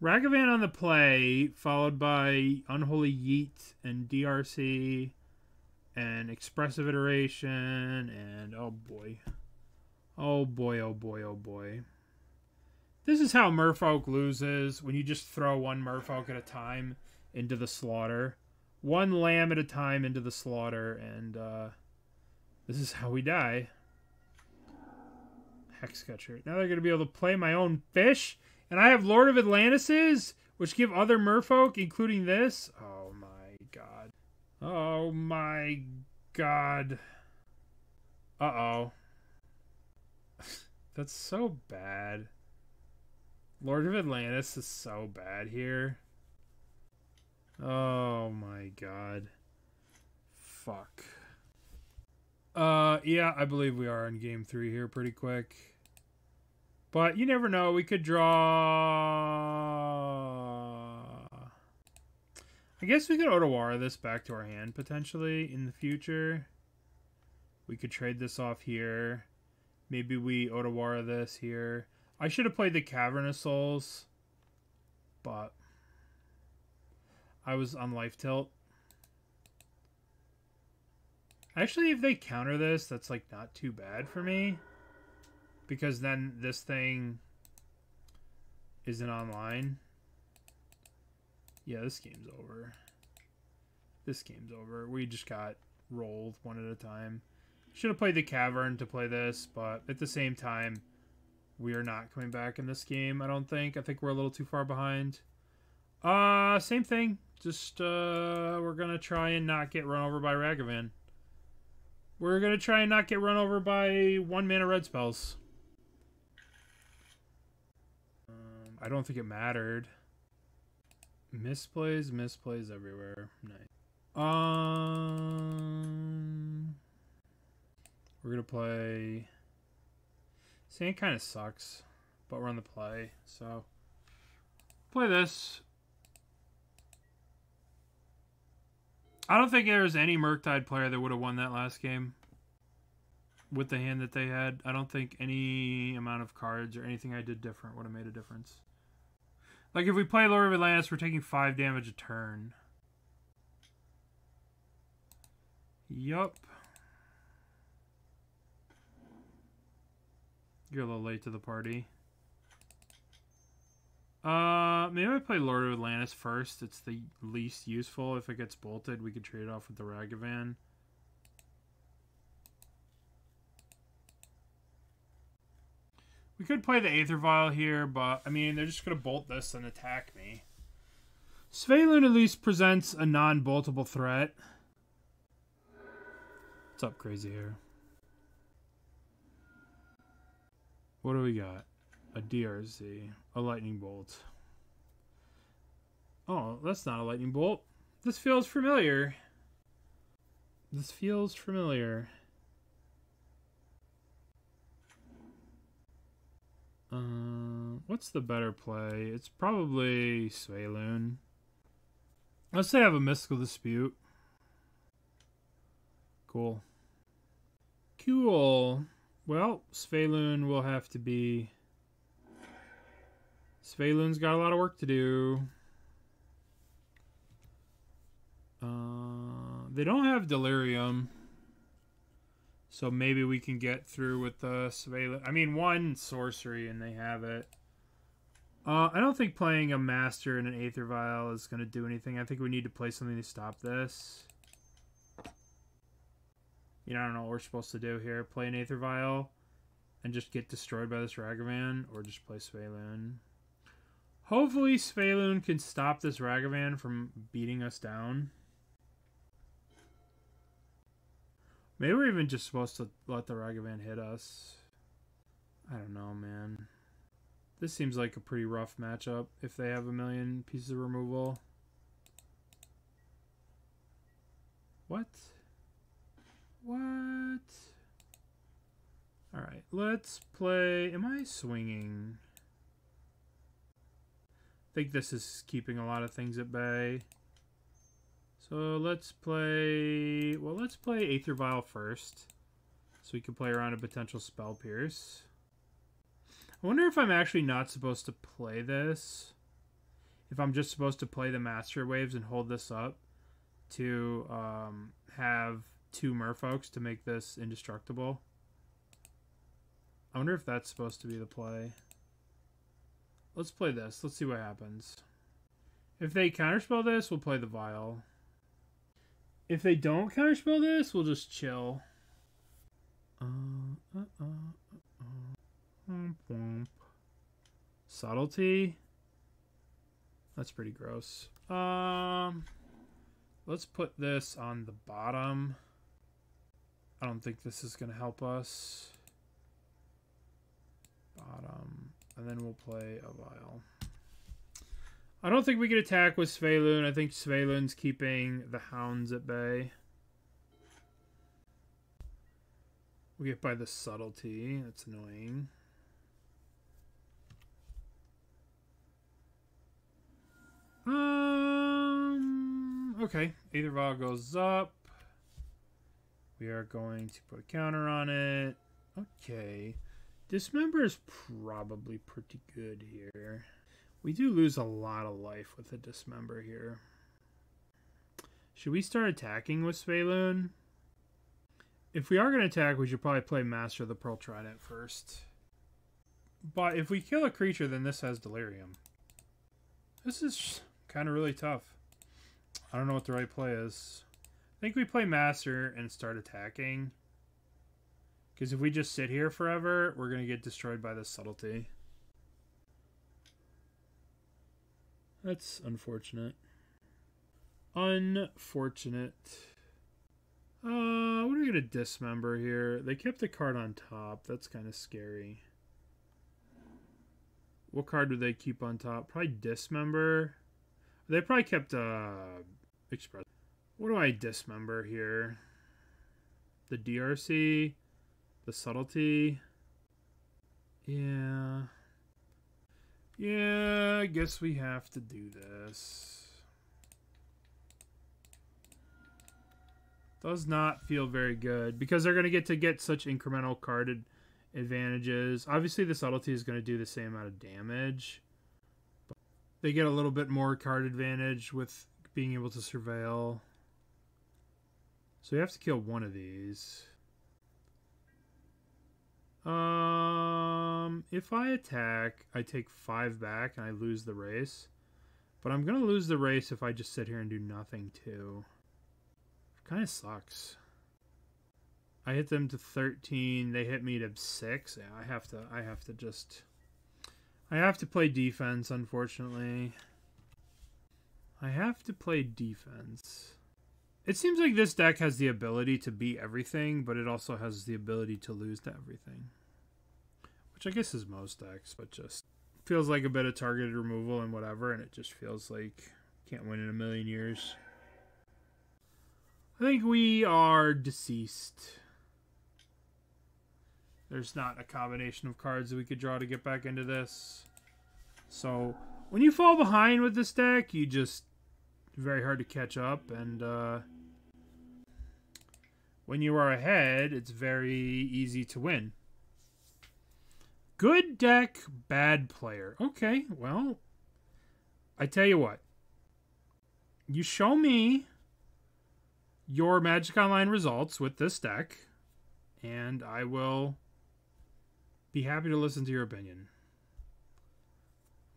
Ragavan on the play, followed by Unholy Yeet and DRC and Expressive Iteration and oh boy. Oh boy, oh boy, oh boy. This is how Merfolk loses, when you just throw one Merfolk at a time into the slaughter. One lamb at a time into the slaughter, and This is how we die. Hexcatcher. Now they're going to be able to play my own fish. And I have Lord of Atlantis, which give other merfolk, including this. Oh my god. Oh my god. Uh-oh. That's so bad. Lord of Atlantis is so bad here. Oh my god. Fuck. Yeah, I believe we are in game 3 here pretty quick. But you never know. We could draw... I guess we could Otawara this back to our hand, potentially, in the future. We could trade this off here. Maybe we Otawara this here. I should have played the Cavern of Souls. But... I was on life tilt. Actually, if they counter this, that's like not too bad for me. Because then this thing isn't online. Yeah, this game's over. This game's over. We just got rolled one at a time. Should have played the Cavern to play this, but at the same time, we are not coming back in this game, I don't think. I think we're a little too far behind. Same thing. Just, we're gonna try and not get run over by Ragavan. We're going to try and not get run over by 1 mana red spells. I don't think it mattered. Misplays everywhere. Nice. We're going to play... Sand kind of sucks, but we're on the play, so... Play this. I don't think there was any Murktide player that would have won that last game with the hand that they had. I don't think any amount of cards or anything I did different would have made a difference. Like, if we play Lord of Atlantis, we're taking 5 damage a turn. Yup. You're a little late to the party. Maybe I play Lord of Atlantis first. It's the least useful. If it gets bolted, we could trade it off with the Ragavan. We could play the Aether Vial here, but, I mean, they're just going to bolt this and attack me. Svyelun at least presents a non-boltable threat. What's up, crazy hair? What do we got? A DRZ. A lightning bolt. Oh, that's not a lightning bolt. This feels familiar. This feels familiar. What's the better play? It's probably Svyelun. Let's say I have a Mystical Dispute. Cool. Cool. Well, Svyelun will have to be... Svyelun's got a lot of work to do. They don't have Delirium. So maybe we can get through with the Svyelun. I mean, 1 sorcery and they have it. I don't think playing a Master and an Aether Vial is going to do anything. I think we need to play something to stop this. You know, I don't know what we're supposed to do here. Play an Aether Vial and just get destroyed by this Ragavan, or just play Svyelun. Hopefully Svyelun can stop this Ragavan from beating us down. Maybe we're even just supposed to let the Ragavan hit us. I don't know, man. This seems like a pretty rough matchup if they have a million pieces of removal. What? What? Alright, let's play... Am I swinging? I think this is keeping a lot of things at bay. So let's play... Well, let's play Aether Vial first. So we can play around a potential Spell Pierce. I wonder if I'm actually not supposed to play this. If I'm just supposed to play the Master Waves and hold this up to have 2 Merfolks to make this indestructible. I wonder if that's supposed to be the play. Let's play this. Let's see what happens. If they counterspell this, we'll play the Vial. If they don't counterspell this, we'll just chill. Subtlety. That's pretty gross. Let's put this on the bottom. I don't think this is going to help us. Bottom. And then we'll play a Vial. I don't think we can attack with Svyelun. I think Svyelun's keeping the hounds at bay. We get by the Subtlety. That's annoying. Okay. Aether Vial goes up. We are going to put a counter on it. Okay. Dismember is probably pretty good here. We do lose a lot of life with a Dismember here. Should we start attacking with Svyelun? If we are going to attack, we should probably play Master of the Pearl Trident first. But if we kill a creature, then this has Delirium. This is kind of really tough. I don't know what the right play is. I think we play Master and start attacking. Because if we just sit here forever, we're going to get destroyed by the Subtlety. That's unfortunate. Unfortunate. What are we going to Dismember here? They kept a card on top. That's kind of scary. What card do they keep on top? Probably Dismember. They probably kept Express. What do I Dismember here? The DRC? The Subtlety? Yeah. Yeah, I guess we have to do this. Does not feel very good because they're going to get such incremental carded advantages. Obviously, the Subtlety is going to do the same amount of damage. But they get a little bit more card advantage with being able to surveil. So we have to kill one of these. If I attack, I take 5 back and I lose the race. But I'm going to lose the race if I just sit here and do nothing too. Kind of sucks. I hit them to 13. They hit me to 6. Yeah, I have to play defense, unfortunately. I have to play defense. It seems like this deck has the ability to beat everything, but it also has the ability to lose to everything. Which I guess is most decks, but just feels like a bit of targeted removal and whatever, and it just feels like can't win in a million years. I think we are deceased. There's not a combination of cards that we could draw to get back into this. So, when you fall behind with this deck, you just... very hard to catch up, and when you are ahead, it's very easy to win. Good deck, bad player. Okay, well, I tell you what. You show me your Magic Online results with this deck, and I will be happy to listen to your opinion.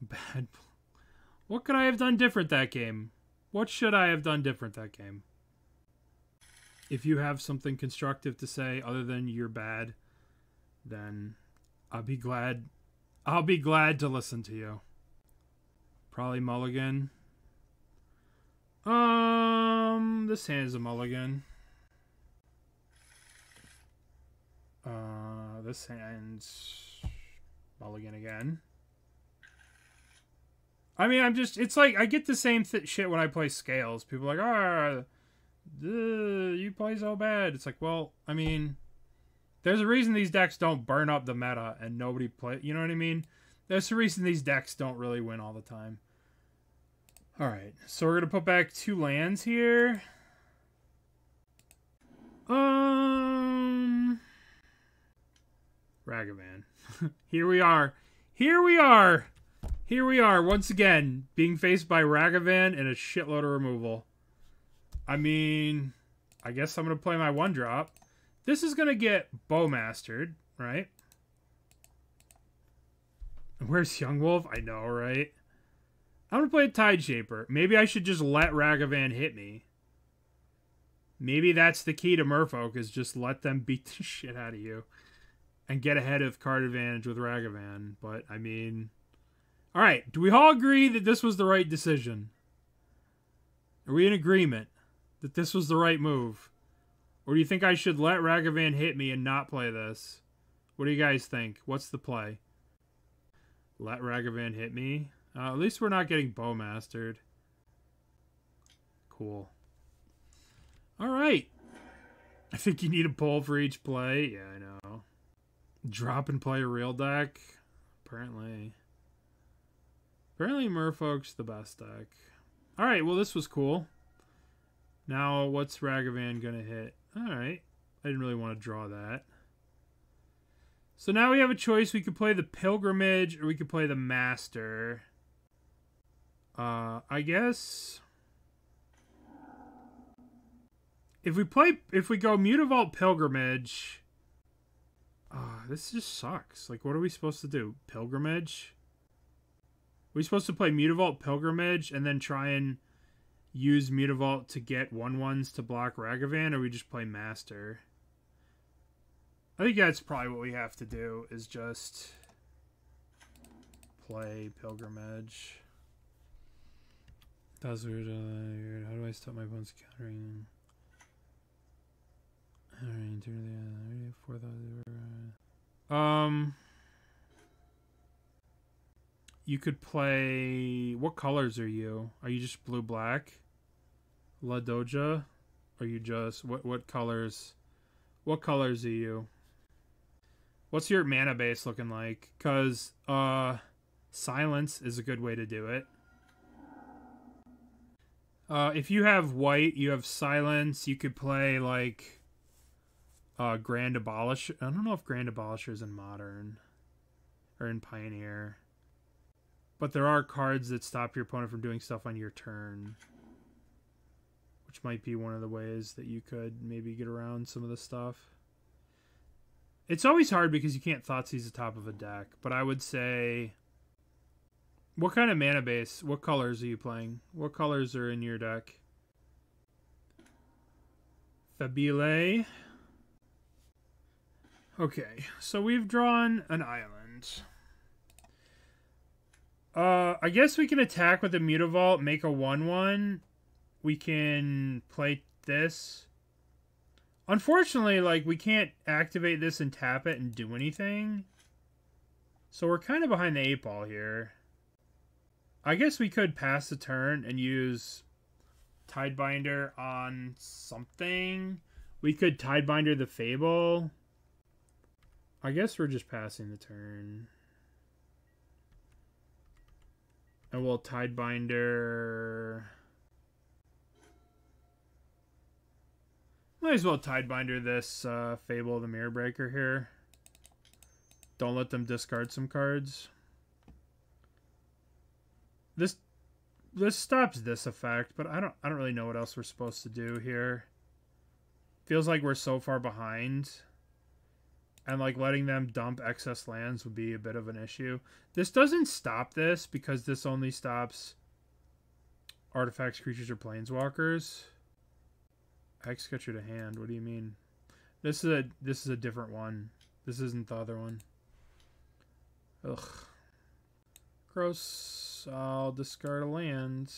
Bad. What could I have done different that game? What should I have done different that game? If you have something constructive to say other than you're bad, then I'll be glad to listen to you. Probably mulligan. This hand is a mulligan. This hand's mulligan again. I mean, it's like, I get the same shit when I play Scales. People are like, you play so bad. It's like, well, I mean, there's a reason these decks don't burn up the meta and nobody play, you know what I mean? There's a reason these decks don't really win all the time. Alright, so we're going to put back 2 lands here. Ragavan. Here we are. Here we are. Here we are, once again, being faced by Ragavan and a shitload of removal. I mean, I guess I'm going to play my 1-drop. This is going to get Bowmastered, right? Where's Young Wolf? I know, right? I'm going to play a Tide Shaper. Maybe I should just let Ragavan hit me. Maybe that's the key to Merfolk, is just let them beat the shit out of you and get ahead of card advantage with Ragavan. But, I mean... Alright, do we all agree that this was the right decision? Are we in agreement that this was the right move? Or do you think I should let Ragavan hit me and not play this? What do you guys think? What's the play? Let Ragavan hit me? At least we're not getting Bowmastered. Cool. Alright. I think you need a pull for each play. Yeah, I know. Drop and play a real deck? Apparently. Apparently Merfolk's the best deck. Alright, well this was cool. Now, what's Ragavan gonna hit? Alright. I didn't really want to draw that. So now we have a choice. We could play the Pilgrimage or we could play the Master. I guess... If we go Mutavault Pilgrimage... this just sucks. Like, what are we supposed to do? Pilgrimage? Are we supposed to play Mutavault Pilgrimage and then try and use Mutavault to get 1/1s to block Ragavan, or we just play Master? I think that's probably what we have to do, is just play Pilgrimage. That's weird. How do I stop my opponent's countering? Alright, turn the 4,000. You could play... What colors are you? Are you just blue-black? La Doja? Are you just... What colors? What colors are you? What's your mana base looking like? Because, Silence is a good way to do it. If you have white, you have Silence. You could play, like... Grand Abolisher. I don't know if Grand Abolisher is in Modern. Or in Pioneer. But there are cards that stop your opponent from doing stuff on your turn. Which might be one of the ways that you could maybe get around some of the stuff. It's always hard because you can't Thoughtseize the top of a deck. But I would say... What kind of mana base? What colors are you playing? What colors are in your deck? Fabile. Okay, so we've drawn an island. I guess we can attack with the Mutavault, make a 1/1. We can play this. Unfortunately, like, we can't activate this and tap it and do anything. So we're kind of behind the 8 ball here. I guess we could pass the turn and use Tidebinder on something. We could Tidebinder the Fable. I guess we're just passing the turn. And we'll Tidebinder... Might as well Tidebinder this Fable of the Mirror Breaker here. Don't let them discard some cards. This stops this effect, but I don't really know what else we're supposed to do here. Feels like we're so far behind. And like letting them dump excess lands would be a bit of an issue. This doesn't stop this because this only stops artifacts, creatures, or planeswalkers. Hexcatcher to hand. What do you mean? This is a different one. This isn't the other one. Ugh. Gross. I'll discard a land.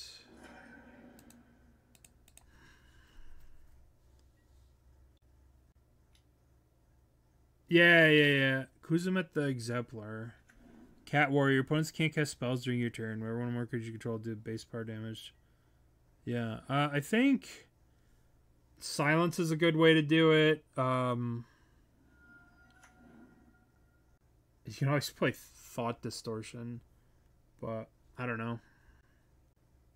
Yeah. Kuzumet the Exemplar. Cat Warrior. Opponents can't cast spells during your turn. Whenever one or more creatures you control do base power damage. Yeah. I think Silence is a good way to do it. You can always play Thought Distortion. But, I don't know.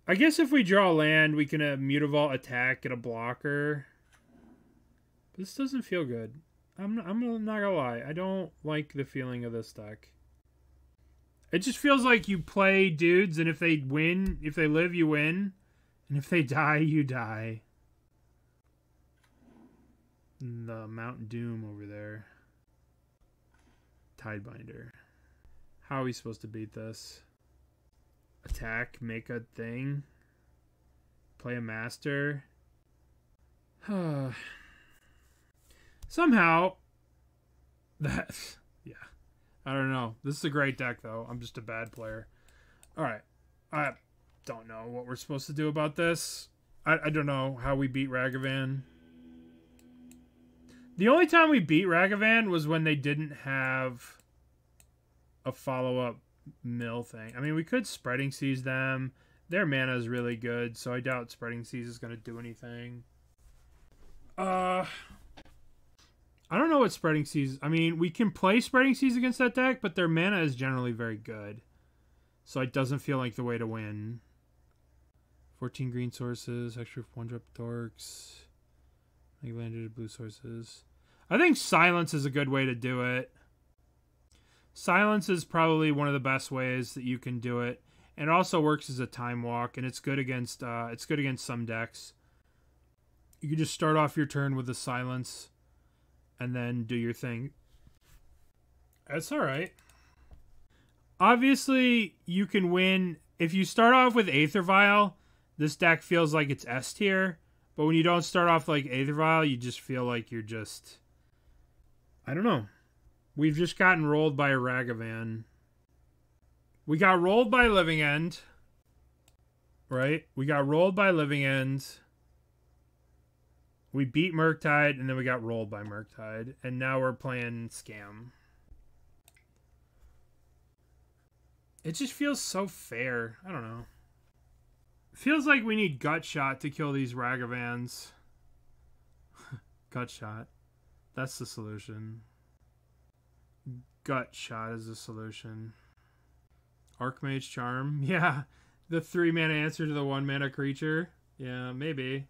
I guess if we draw a land, we can Mutavault attack, get a blocker. But this doesn't feel good. I'm not gonna lie. I don't like the feeling of this deck. It just feels like you play dudes, and if they win, if they live, you win. And if they die, you die. And the Mount Doom over there. Tidebinder. How are we supposed to beat this? Attack, make a thing. Play a master. Somehow, that, yeah, I don't know. This is a great deck, though. I'm just a bad player. All right. I don't know what we're supposed to do about this. I don't know how we beat Ragavan. The only time we beat Ragavan was when they didn't have a follow-up mill thing. I mean, we could Spreading Seas them. Their mana is really good, so I doubt Spreading Seas is going to do anything. I don't know what Spreading Seas... I mean, we can play Spreading Seas against that deck, but their mana is generally very good. So it doesn't feel like the way to win. 14 green sources, extra 1-drop dorks. I landed blue sources. I think Silence is a good way to do it. Silence is probably one of the best ways that you can do it. And it also works as a time walk, and it's good against some decks. You can just start off your turn with a Silence and then do your thing. That's alright. Obviously, you can win. If you start off with Aether Vial, this deck feels like it's S tier. But when you don't start off like Aether Vial, you just feel like you're just... I don't know. We've just gotten rolled by a Ragavan. We got rolled by Living End. Right? We got rolled by Living End. We beat Murktide, and then we got rolled by Murktide. And now we're playing Scam. It just feels so fair. I don't know. It feels like we need Gut Shot to kill these Ragavans. Gut Shot. That's the solution. Gut Shot is the solution. Archmage Charm. Yeah. The 3-mana answer to the 1-mana creature. Yeah, maybe.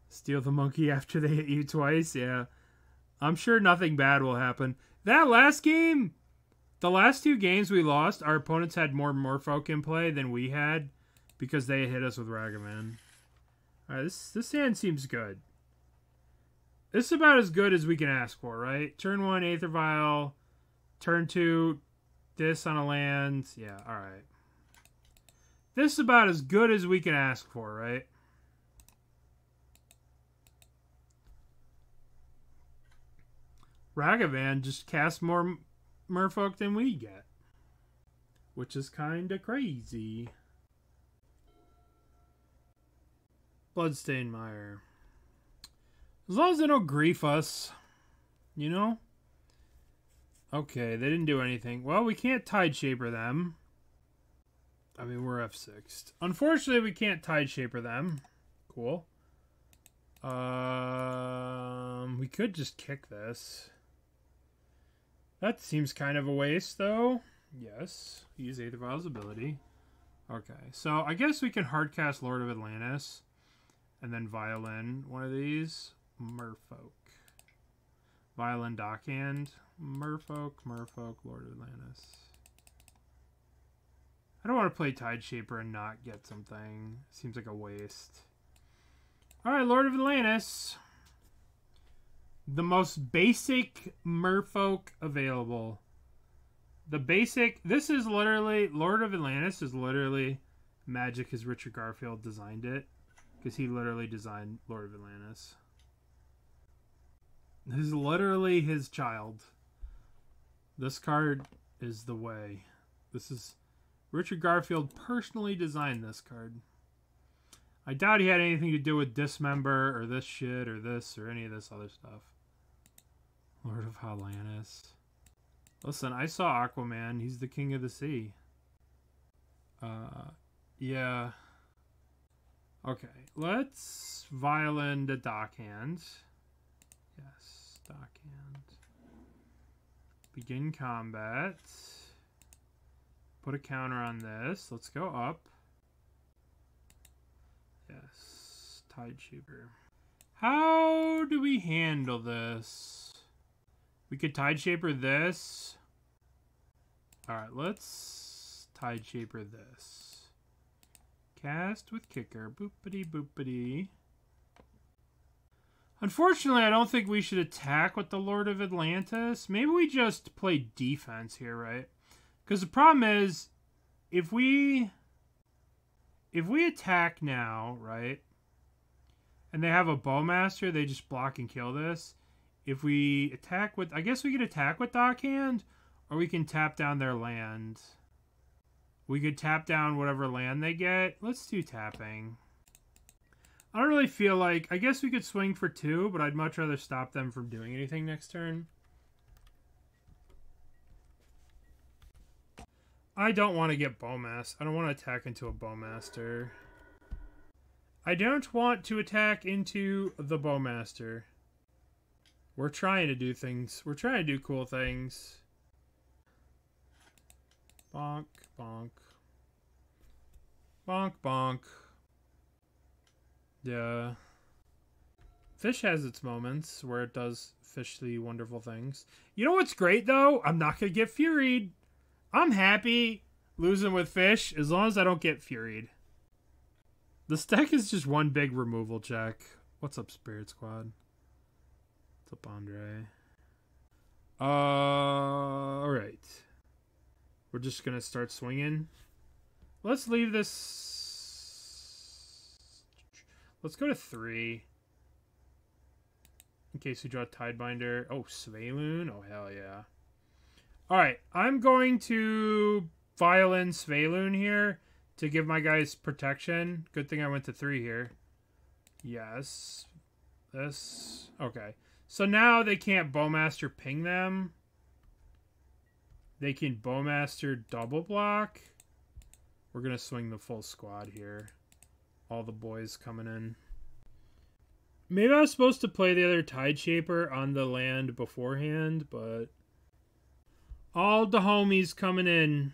Steal the monkey after they hit you twice. Yeah. I'm sure nothing bad will happen. That last game... The last 2 games we lost, our opponents had more Merfolk in play than we had because they hit us with Ragavan. Alright, this hand seems good. This is about as good as we can ask for, right? Turn 1, Aether Vial. Turn 2, this on a land. Yeah, alright. This is about as good as we can ask for, right? Ragavan just casts more Merfolk than we get, which is kind of crazy. Bloodstained Mire. As long as they don't grief us, you know? Okay, they didn't do anything. Well, we can't Tideshaper them. I mean, we're F6'd. Unfortunately, we can't Tideshaper them. Cool. We could just kick this. That seems kind of a waste, though. Yes. Use Aether Vial's ability. Okay. So, I guess we can hardcast Lord of Atlantis. And then Violin one of these. Merfolk. Violin Dockhand. Merfolk, Lord of Atlantis. I don't want to play Tideshaper and not get something. Seems like a waste. Alright, Lord of Atlantis. The most basic Merfolk available. The basic... This is literally... Lord of Atlantis is literally magic as Richard Garfield designed it. Because he literally designed Lord of Atlantis. This is literally his child. This card is the way. This is... Richard Garfield personally designed this card. I doubt he had anything to do with Dismember or this shit or this or any of this other stuff. Lord of Atlantis. Listen, I saw Aquaman. He's the king of the sea. Yeah. Okay, let's Violin the Dockhand. Yes, Dockhand. Begin combat. Put a counter on this. Let's go up. Yes, Tideshaper. How do we handle this? We could Tideshaper this. Alright, let's Tideshaper this. Cast with kicker. Boopity boopity. Unfortunately, I don't think we should attack with the Lord of Atlantis. Maybe we just play defense here, right? Because the problem is, if we attack now, right? and they have a Bowmaster, they just block and kill this. If we attack with... I guess we could attack with Dockhand, or we can tap down their land. We could tap down whatever land they get. Let's do tapping. I don't really feel like... I guess we could swing for 2, but I'd much rather stop them from doing anything next turn. I don't want to get Bowmaster. I don't want to attack into a Bowmaster. I don't want to attack into the Bowmaster. We're trying to do things. We're trying to do cool things. Bonk, bonk. Bonk, bonk. Yeah. Fish has its moments where it does fishly wonderful things. You know what's great, though? I'm not going to get Furied. I'm happy losing with Fish as long as I don't get Furied. This deck is just one big removal check. What's up, Spirit Squad? What's up, Andre? Alright. We're just going to start swinging. Let's leave this... Let's go to 3. In case we draw Tidebinder. Oh, Svyelun. Oh, hell yeah. Alright, I'm going to Violin Svyelun here to give my guys protection. Good thing I went to 3 here. Yes. This. Okay. So now they can't Bowmaster ping them. They can Bowmaster double block. We're going to swing the full squad here. All the boys coming in. Maybe I was supposed to play the other Tideshaper on the land beforehand, but... all the homies coming in.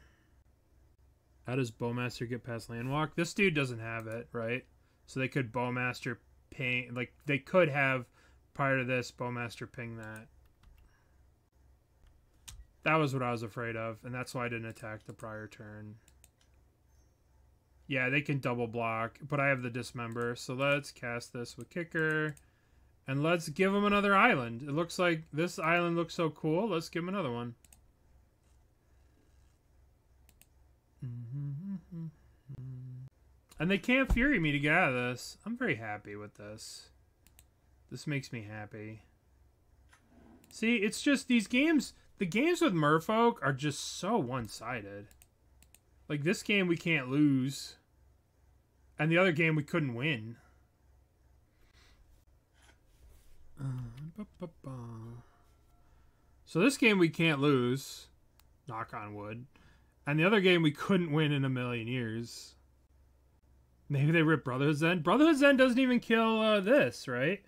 How does Bowmaster get past Landwalk? This dude doesn't have it, right? So they could Bowmaster ping... like, they could have, prior to this, Bowmaster ping that. That was what I was afraid of, and that's why I didn't attack the prior turn. Yeah, they can double block, but I have the Dismember, so let's cast this with Kicker, and let's give them another island. It looks like this island looks so cool. Let's give them another one. And they can't Fury me to get out of this. I'm very happy with this. This makes me happy. See, it's just these games... the games with Merfolk are just so one-sided. Like, this game we can't lose. And the other game we couldn't win. So this game we can't lose. Knock on wood. And the other game we couldn't win in a million years. Maybe they rip Brotherhood's End. Brotherhood's End doesn't even kill this, right?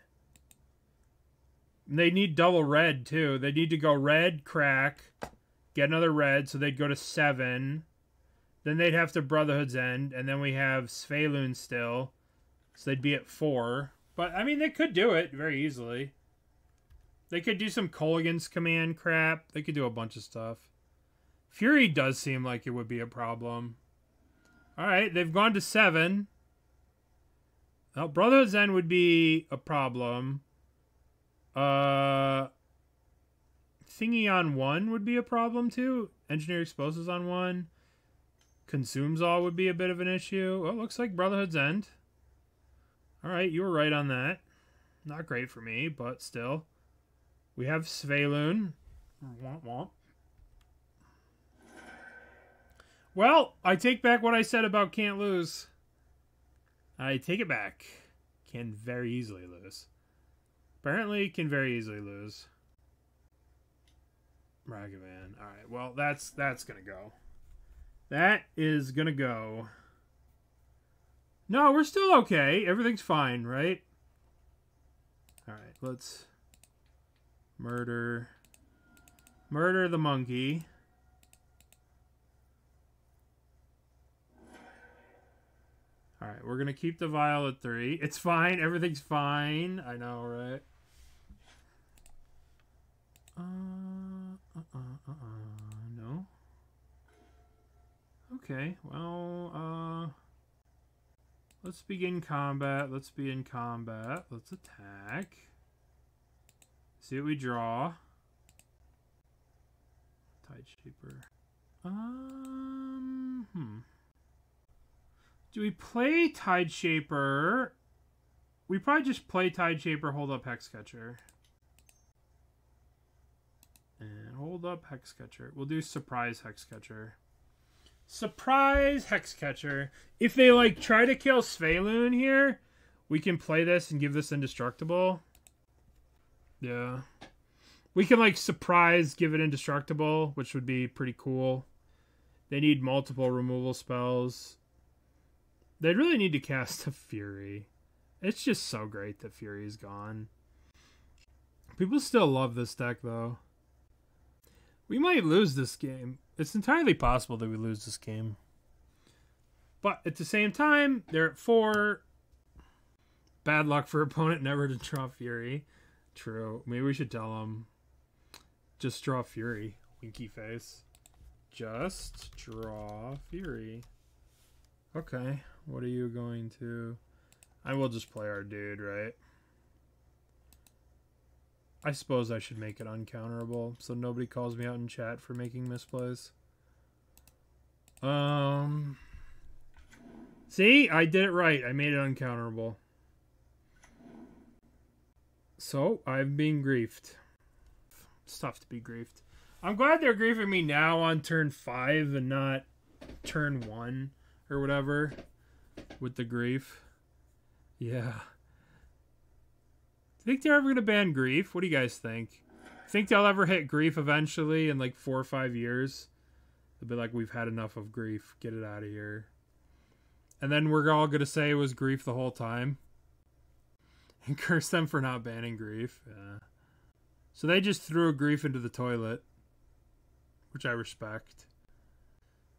They need double red, too. They need to go red, crack, get another red, so they'd go to 7. Then they'd have to Brotherhood's End, and then we have Svyelun still. So they'd be at 4. But, I mean, they could do it very easily. They could do some Colligan's Command crap. They could do a bunch of stuff. Fury does seem like it would be a problem. Alright, they've gone to 7. Well, Brotherhood's End would be a problem. Thingy on 1 would be a problem too. Engineer Explosives on 1. Consumes all would be a bit of an issue. Well, it looks like Brotherhood's End. Alright, you were right on that. Not great for me, but still. We have Svyelun. Womp womp. Well, I take back what I said about can't lose. I take it back. Can very easily lose. Apparently, can very easily lose. Ragavan. Alright, well, that's gonna go. That is gonna go. No, we're still okay. Everything's fine, right? Alright, let's... murder the monkey. Alright, we're gonna keep the vial at 3. It's fine. Everything's fine. I know, right? No. Okay, well, let's begin combat. Let's be in combat. Let's attack. See what we draw. Tideshaper. Do we play Tideshaper we probably just play Tideshaper, hold up Hexcatcher. And hold up Hexcatcher. We'll do surprise Hexcatcher. Surprise Hexcatcher. If they like try to kill Svyelun here, we can play this and give this indestructible. Yeah. We can like surprise give it indestructible, which would be pretty cool. They need multiple removal spells. They really need to cast a Fury. It's just so great that Fury is gone. People still love this deck though. We might lose this game. It's entirely possible that we lose this game. But at the same time, they're at 4. Bad luck for opponent never to draw Fury. True. Maybe we should tell them. Just draw Fury. Winky face. Just draw Fury. Okay. What are you going to... I will just play our dude, right? I suppose I should make it uncounterable so nobody calls me out in chat for making misplays. See? I did it right. I made it uncounterable. So, I'm being griefed. It's tough to be griefed. I'm glad they're griefing me now on turn 5 and not turn 1 or whatever with the grief. Yeah. Think they're ever going to ban grief? What do you guys think? Think they'll ever hit grief eventually in like 4 or 5 years? They'll be like, we've had enough of grief. Get it out of here. And then we're all going to say it was grief the whole time. And curse them for not banning grief. Yeah. So they just threw a grief into the toilet. Which I respect.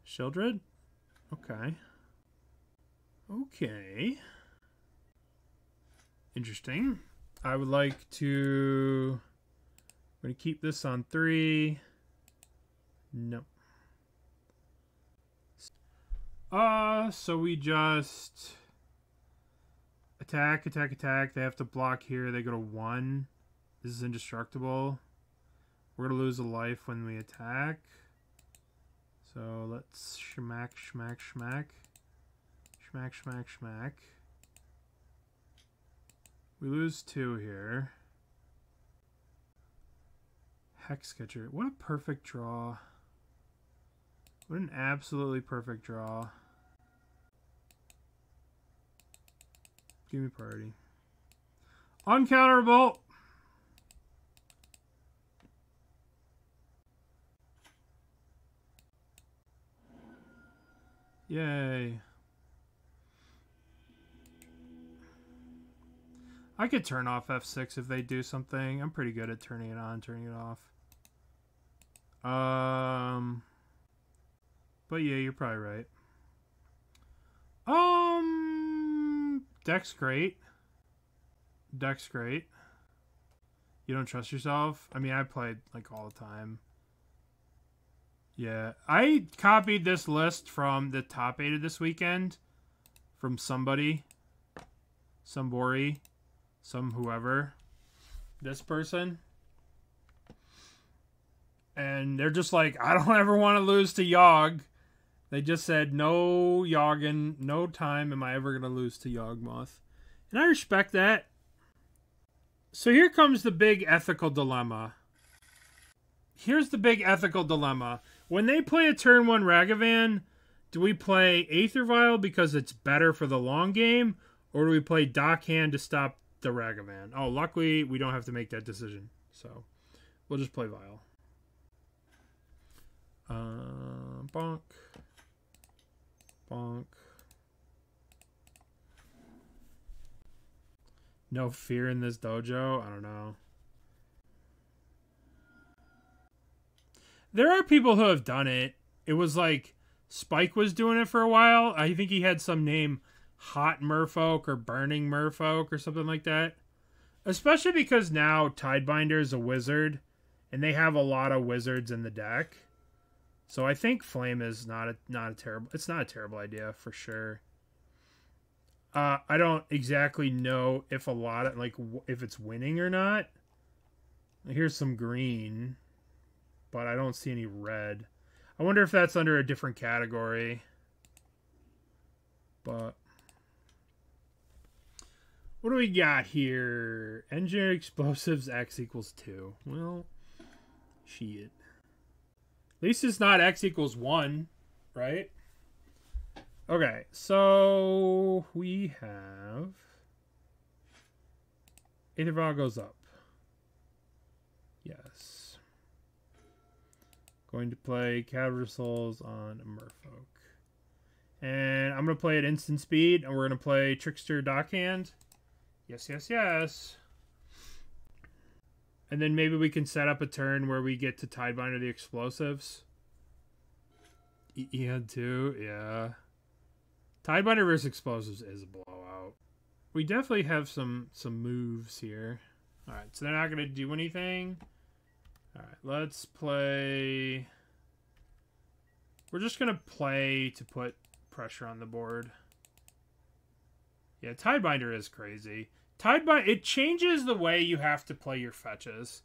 Sheoldred? Okay. Okay. Interesting. I would like to... I'm going to keep this on 3. Nope. So we just... Attack, attack, attack. They have to block here. They go to 1. This is indestructible. We're going to lose a life when we attack. So let's schmack, schmack, schmack. Schmack, schmack, schmack. We lose 2 here. Hexcatcher. What a perfect draw. What an absolutely perfect draw. Give me priority. Uncounterable. Yay. I could turn off F6 if they do something. I'm pretty good at turning it on, turning it off. But yeah, you're probably right. Deck's great. Deck's great. You don't trust yourself? I mean, I played like all the time. Yeah, I copied this list from the top 8 of this weekend. From somebody. Some Bori. Some whoever. This person. And they're just like, I don't ever want to lose to Yogg. They just said, no Yoggin, no time am I ever going to lose to Yawgmoth. And I respect that. So here comes the big ethical dilemma. Here's the big ethical dilemma. When they play a turn 1 Ragavan, do we play Aether Vial because it's better for the long game? Or do we play Dockhand to stop the Ragavan? Oh, luckily we don't have to make that decision. So we'll just play Vial. Bonk. Bonk. No fear in this dojo? I don't know. There are people who have done it. It was like Spike was doing it for a while. I think he had some name, Hot Merfolk or Burning Merfolk or something like that. Especially because now Tidebinder is a wizard and they have a lot of wizards in the deck. So I think Flame is not a terrible... It's not a terrible idea for sure. I don't exactly know if a lot of... Like, if it's winning or not. Here's some green. But I don't see any red. I wonder if that's under a different category. But... What do we got here? Engineer explosives X equals 2. Well, shit. At least it's not X equals 1, right? Okay, so we have... Aether Vial goes up. Yes. Going to play Cavern of Souls on a Merfolk. And I'm going to play at instant speed, and we're going to play Trickster Dockhand. Yes, yes, yes. And then maybe we can set up a turn where we get to Tidebinder the explosives. EN2, yeah. Tidebinder versus explosives is a blowout. We definitely have some moves here. Alright, so they're not going to do anything. Alright, let's play... We're just going to play to put pressure on the board. Yeah, Tidebinder is crazy. Tidebinder, it changes the way you have to play your fetches.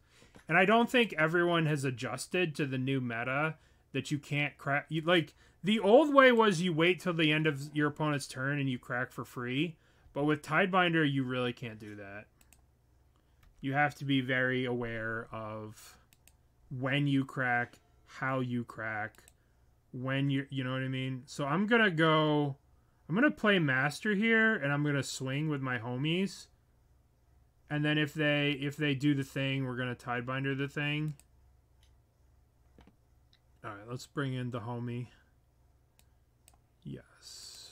And I don't think everyone has adjusted to the new meta that you can't crack. Like, the old way was you wait till the end of your opponent's turn and you crack for free. But with Tidebinder, you really can't do that. You have to be very aware of when you crack, how you crack, when you know what I mean? So I'm going to play Master here, and I'm going to swing with my homies. And then if they do the thing, we're going to Tidebinder the thing. Alright, let's bring in the homie. Yes.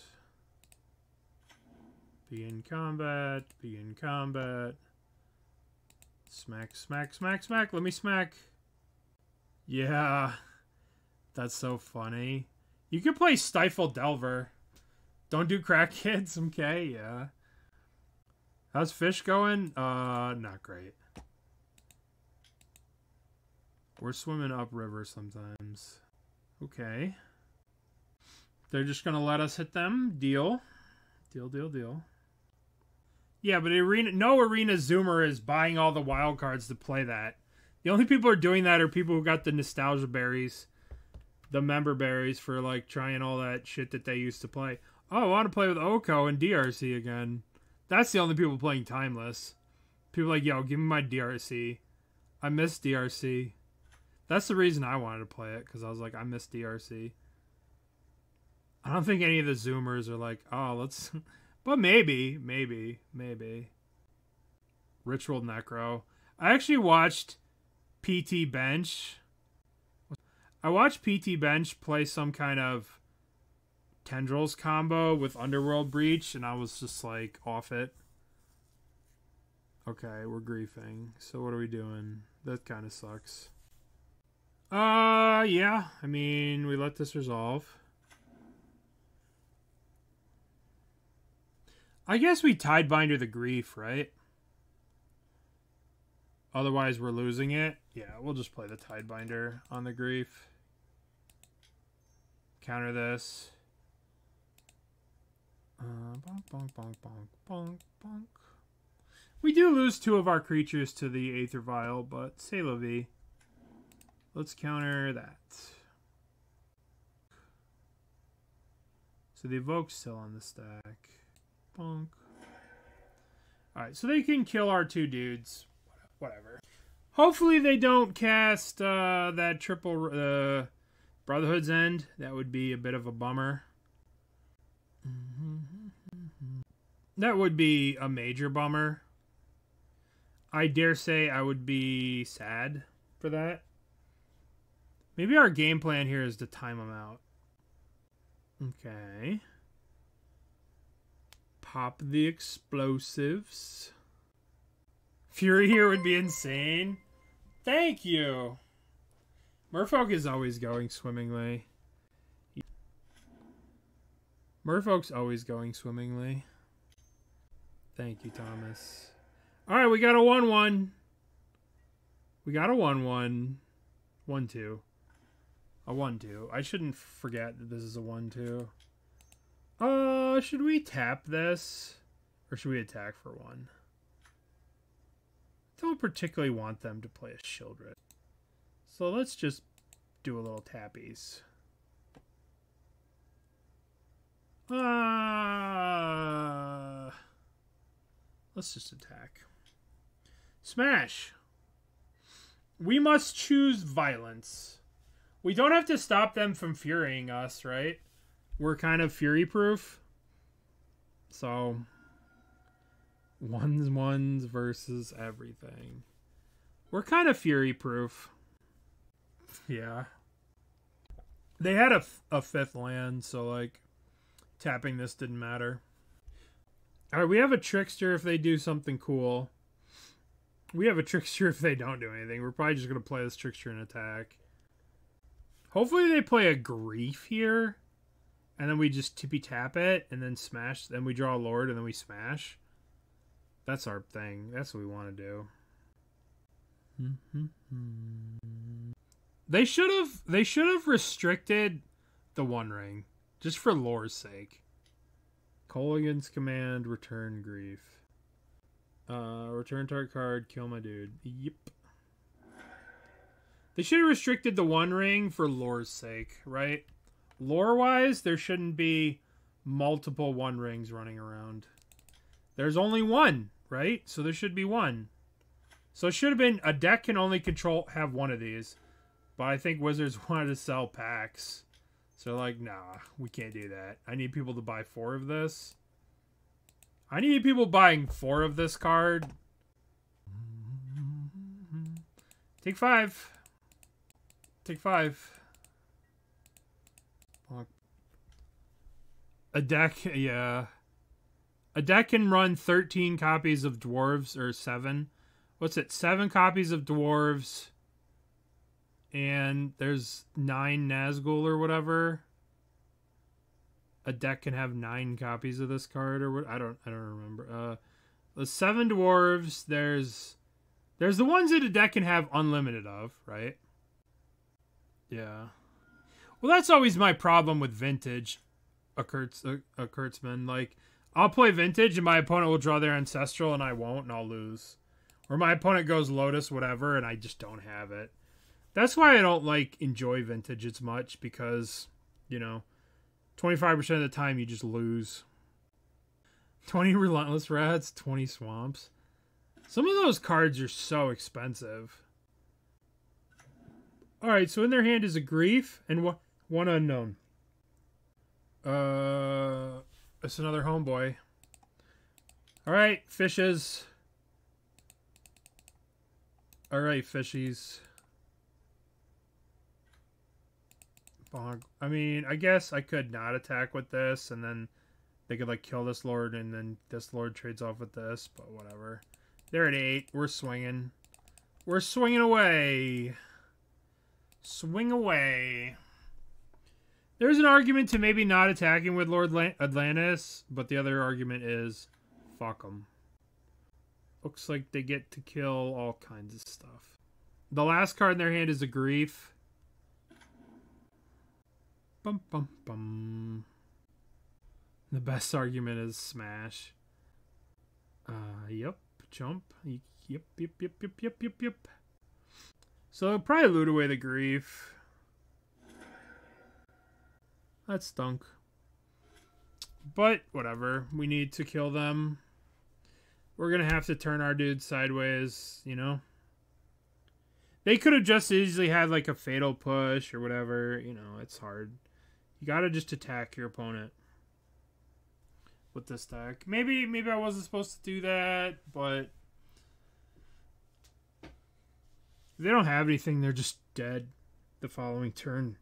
Begin combat. Begin combat. Smack, smack, smack, smack. Let me smack. Yeah. That's so funny. You could play Stifle Delver. Don't do crack kids. Okay, yeah. How's Fish going? Not great. We're swimming upriver sometimes. Okay. They're just going to let us hit them. Deal. Deal, deal, deal. Yeah, but no arena zoomer is buying all the wild cards to play that. The only people who are doing that are people who got the nostalgia berries. The member berries for, like, trying all that shit that they used to play. Oh, I want to play with Oko and DRC again. That's the only people playing Timeless. People like, yo, give me my DRC. I miss DRC. That's the reason I wanted to play it, because I was like, I miss DRC. I don't think any of the Zoomers are like, oh, let's... But maybe. Ritual Necro. I actually watched PT Bench. I watched PT Bench play some kind of Tendrils combo with Underworld Breach, and I was just like, off it. Okay, we're griefing. So what are we doing? That kind of sucks. Yeah. I mean, we let this resolve. I guess we Tidebinder the grief, right? Otherwise, we're losing it. Yeah, we'll just play the Tidebinder on the grief. Counter this. Bonk, bonk, bonk, bonk, bonk, bonk. We do lose 2 of our creatures to the Aether Vial, but c'est la vie. Let's counter that. So the Evoke's still on the stack. Bonk. Alright, so they can kill our 2 dudes. Whatever. Hopefully they don't cast that triple Brotherhood's End. That would be a bit of a bummer. That would be a major bummer. I dare say I would be sad for that. Maybe our game plan here is to time them out. Okay. Pop the explosives. Fury here would be insane. Thank you. Merfolk is always going swimmingly. Merfolk's always going swimmingly. Thank you, Thomas. Alright, we got a 1-1. We got a 1-1. 1-2. A 1-2. I shouldn't forget that this is a 1-2. Should we tap this? Or should we attack for 1? I don't particularly want them to play a Shieldred. So let's just do a little tappies. Let's just attack. Smash. We must choose violence. We don't have to stop them from furying us, right? We're kind of fury-proof. So, ones versus everything. We're kind of fury-proof. Yeah. They had a fifth land, so, like, tapping this didn't matter. Alright, we have a Trickster if they do something cool. We have a Trickster if they don't do anything. We're probably just going to play this Trickster and attack. Hopefully they play a Grief here. And then we just tippy-tap it and then smash. Then we draw a Lord and then we smash. That's our thing. That's what we want to do. They should have restricted the One Ring. Just for lore's sake. Colligan's command, return Grief. Return target card, kill my dude. Yep. They should have restricted the One Ring for lore's sake, right? Lore-wise, there shouldn't be multiple One Rings running around. There's only one, right? So there should be one. So it should have been, a deck can only have one of these. But I think Wizards wanted to sell packs. So they're like, nah, we can't do that. I need people to buy 4 of this. I need people buying 4 of this card. Take 5. Take 5. A deck, yeah. A deck can run 13 copies of Dwarves, or 7. What's it? 7 copies of Dwarves. And there's 9 Nazgul or whatever. A deck can have 9 copies of this card or what? I don't remember. The 7 Dwarves, there's the ones that a deck can have unlimited of, right? Yeah. Well, that's always my problem with Vintage. A Kurtzman. Like, I'll play Vintage and my opponent will draw their Ancestral and I won't and I'll lose. Or my opponent goes Lotus, whatever, and I just don't have it. That's why I don't, like, enjoy Vintage as much because, you know, 25% of the time you just lose. 20 Relentless Rats, 20 Swamps. Some of those cards are so expensive. Alright, so in their hand is a Grief and one unknown. It's another homeboy. Alright, fishes. Alright, fishies. I mean, I guess I could not attack with this, and then they could, like, kill this Lord, and then this Lord trades off with this, but whatever. They're at 8. We're swinging. We're swinging away. Swing away. There's an argument to maybe not attacking with Lord Atlantis, but the other argument is, fuck them. Looks like they get to kill all kinds of stuff. The last card in their hand is a Grief. Bum, bum, bum. The best argument is smash. Yep. Jump. Yep. So they'll probably loot away the Grief. That stunk. But, whatever. We need to kill them. We're gonna have to turn our dude sideways, you know? They could have just easily had, like, a Fatal Push or whatever. You know, it's hard. You gotta just attack your opponent with this deck. Maybe I wasn't supposed to do that, but if they don't have anything, they're just dead the following turn.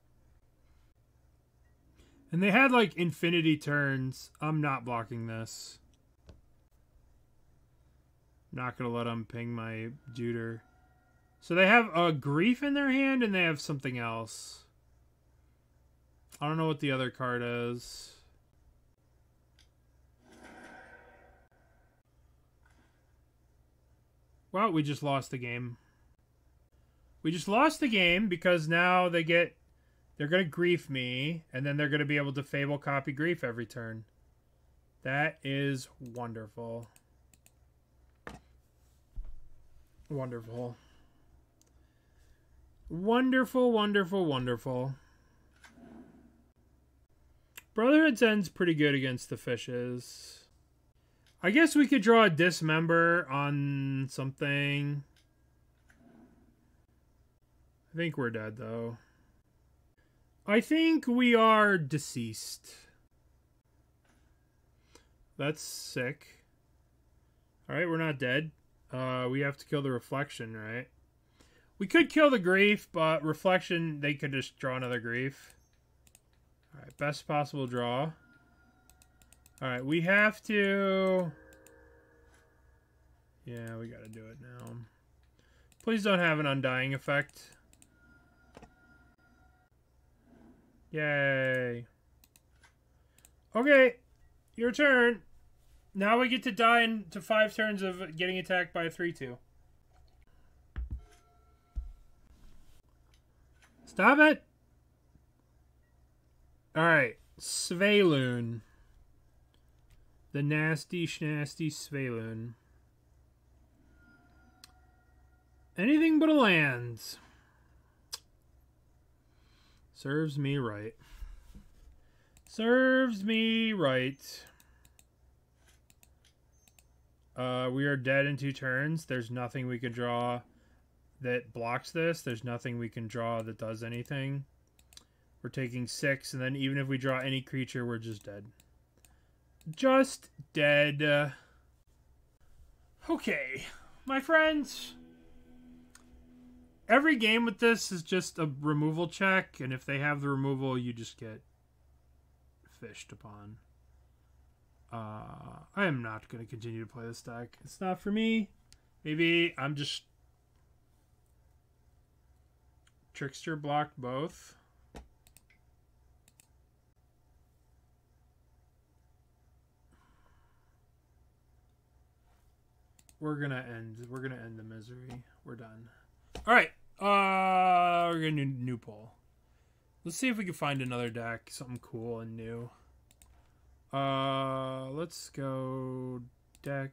And they had, like, infinity turns. I'm not blocking this. Not gonna let them ping my Juder. So they have a Grief in their hand, and they have something else. I don't know what the other card is. Well, we just lost the game. We just lost the game because now they're going to Grief me, and then they're going to be able to Fable copy Grief every turn. That is wonderful. Wonderful. Wonderful, wonderful, wonderful. Brotherhood's End's pretty good against the fishes. I guess we could draw a Dismember on something. I think we're dead, though. I think we are deceased. That's sick. Alright, we're not dead. We have to kill the Reflection, right? We could kill the Grief, but Reflection, they could just draw another Grief. Alright, best possible draw. Alright, we have to... Yeah, we gotta do it now. Please don't have an Undying effect. Yay. Okay, your turn. Now we get to die into 5 turns of getting attacked by a 3/2. Stop it! Alright, Svyelun. The nasty schnasty Svyelun. Anything but a land. Serves me right. Serves me right. We are dead in 2 turns. There's nothing we can draw that blocks this. There's nothing we can draw that does anything. We're taking 6, and then even if we draw any creature, we're just dead. Just dead. Okay, my friends. Every game with this is just a removal check, and if they have the removal, you just get fished upon. I am not going to continue to play this deck. It's not for me. Maybe I'm just... Trickster blocked both. We're gonna end the misery. We're done. Alright. We're gonna do new poll. Let's see if we can find another deck. Something cool and new. Let's go deck.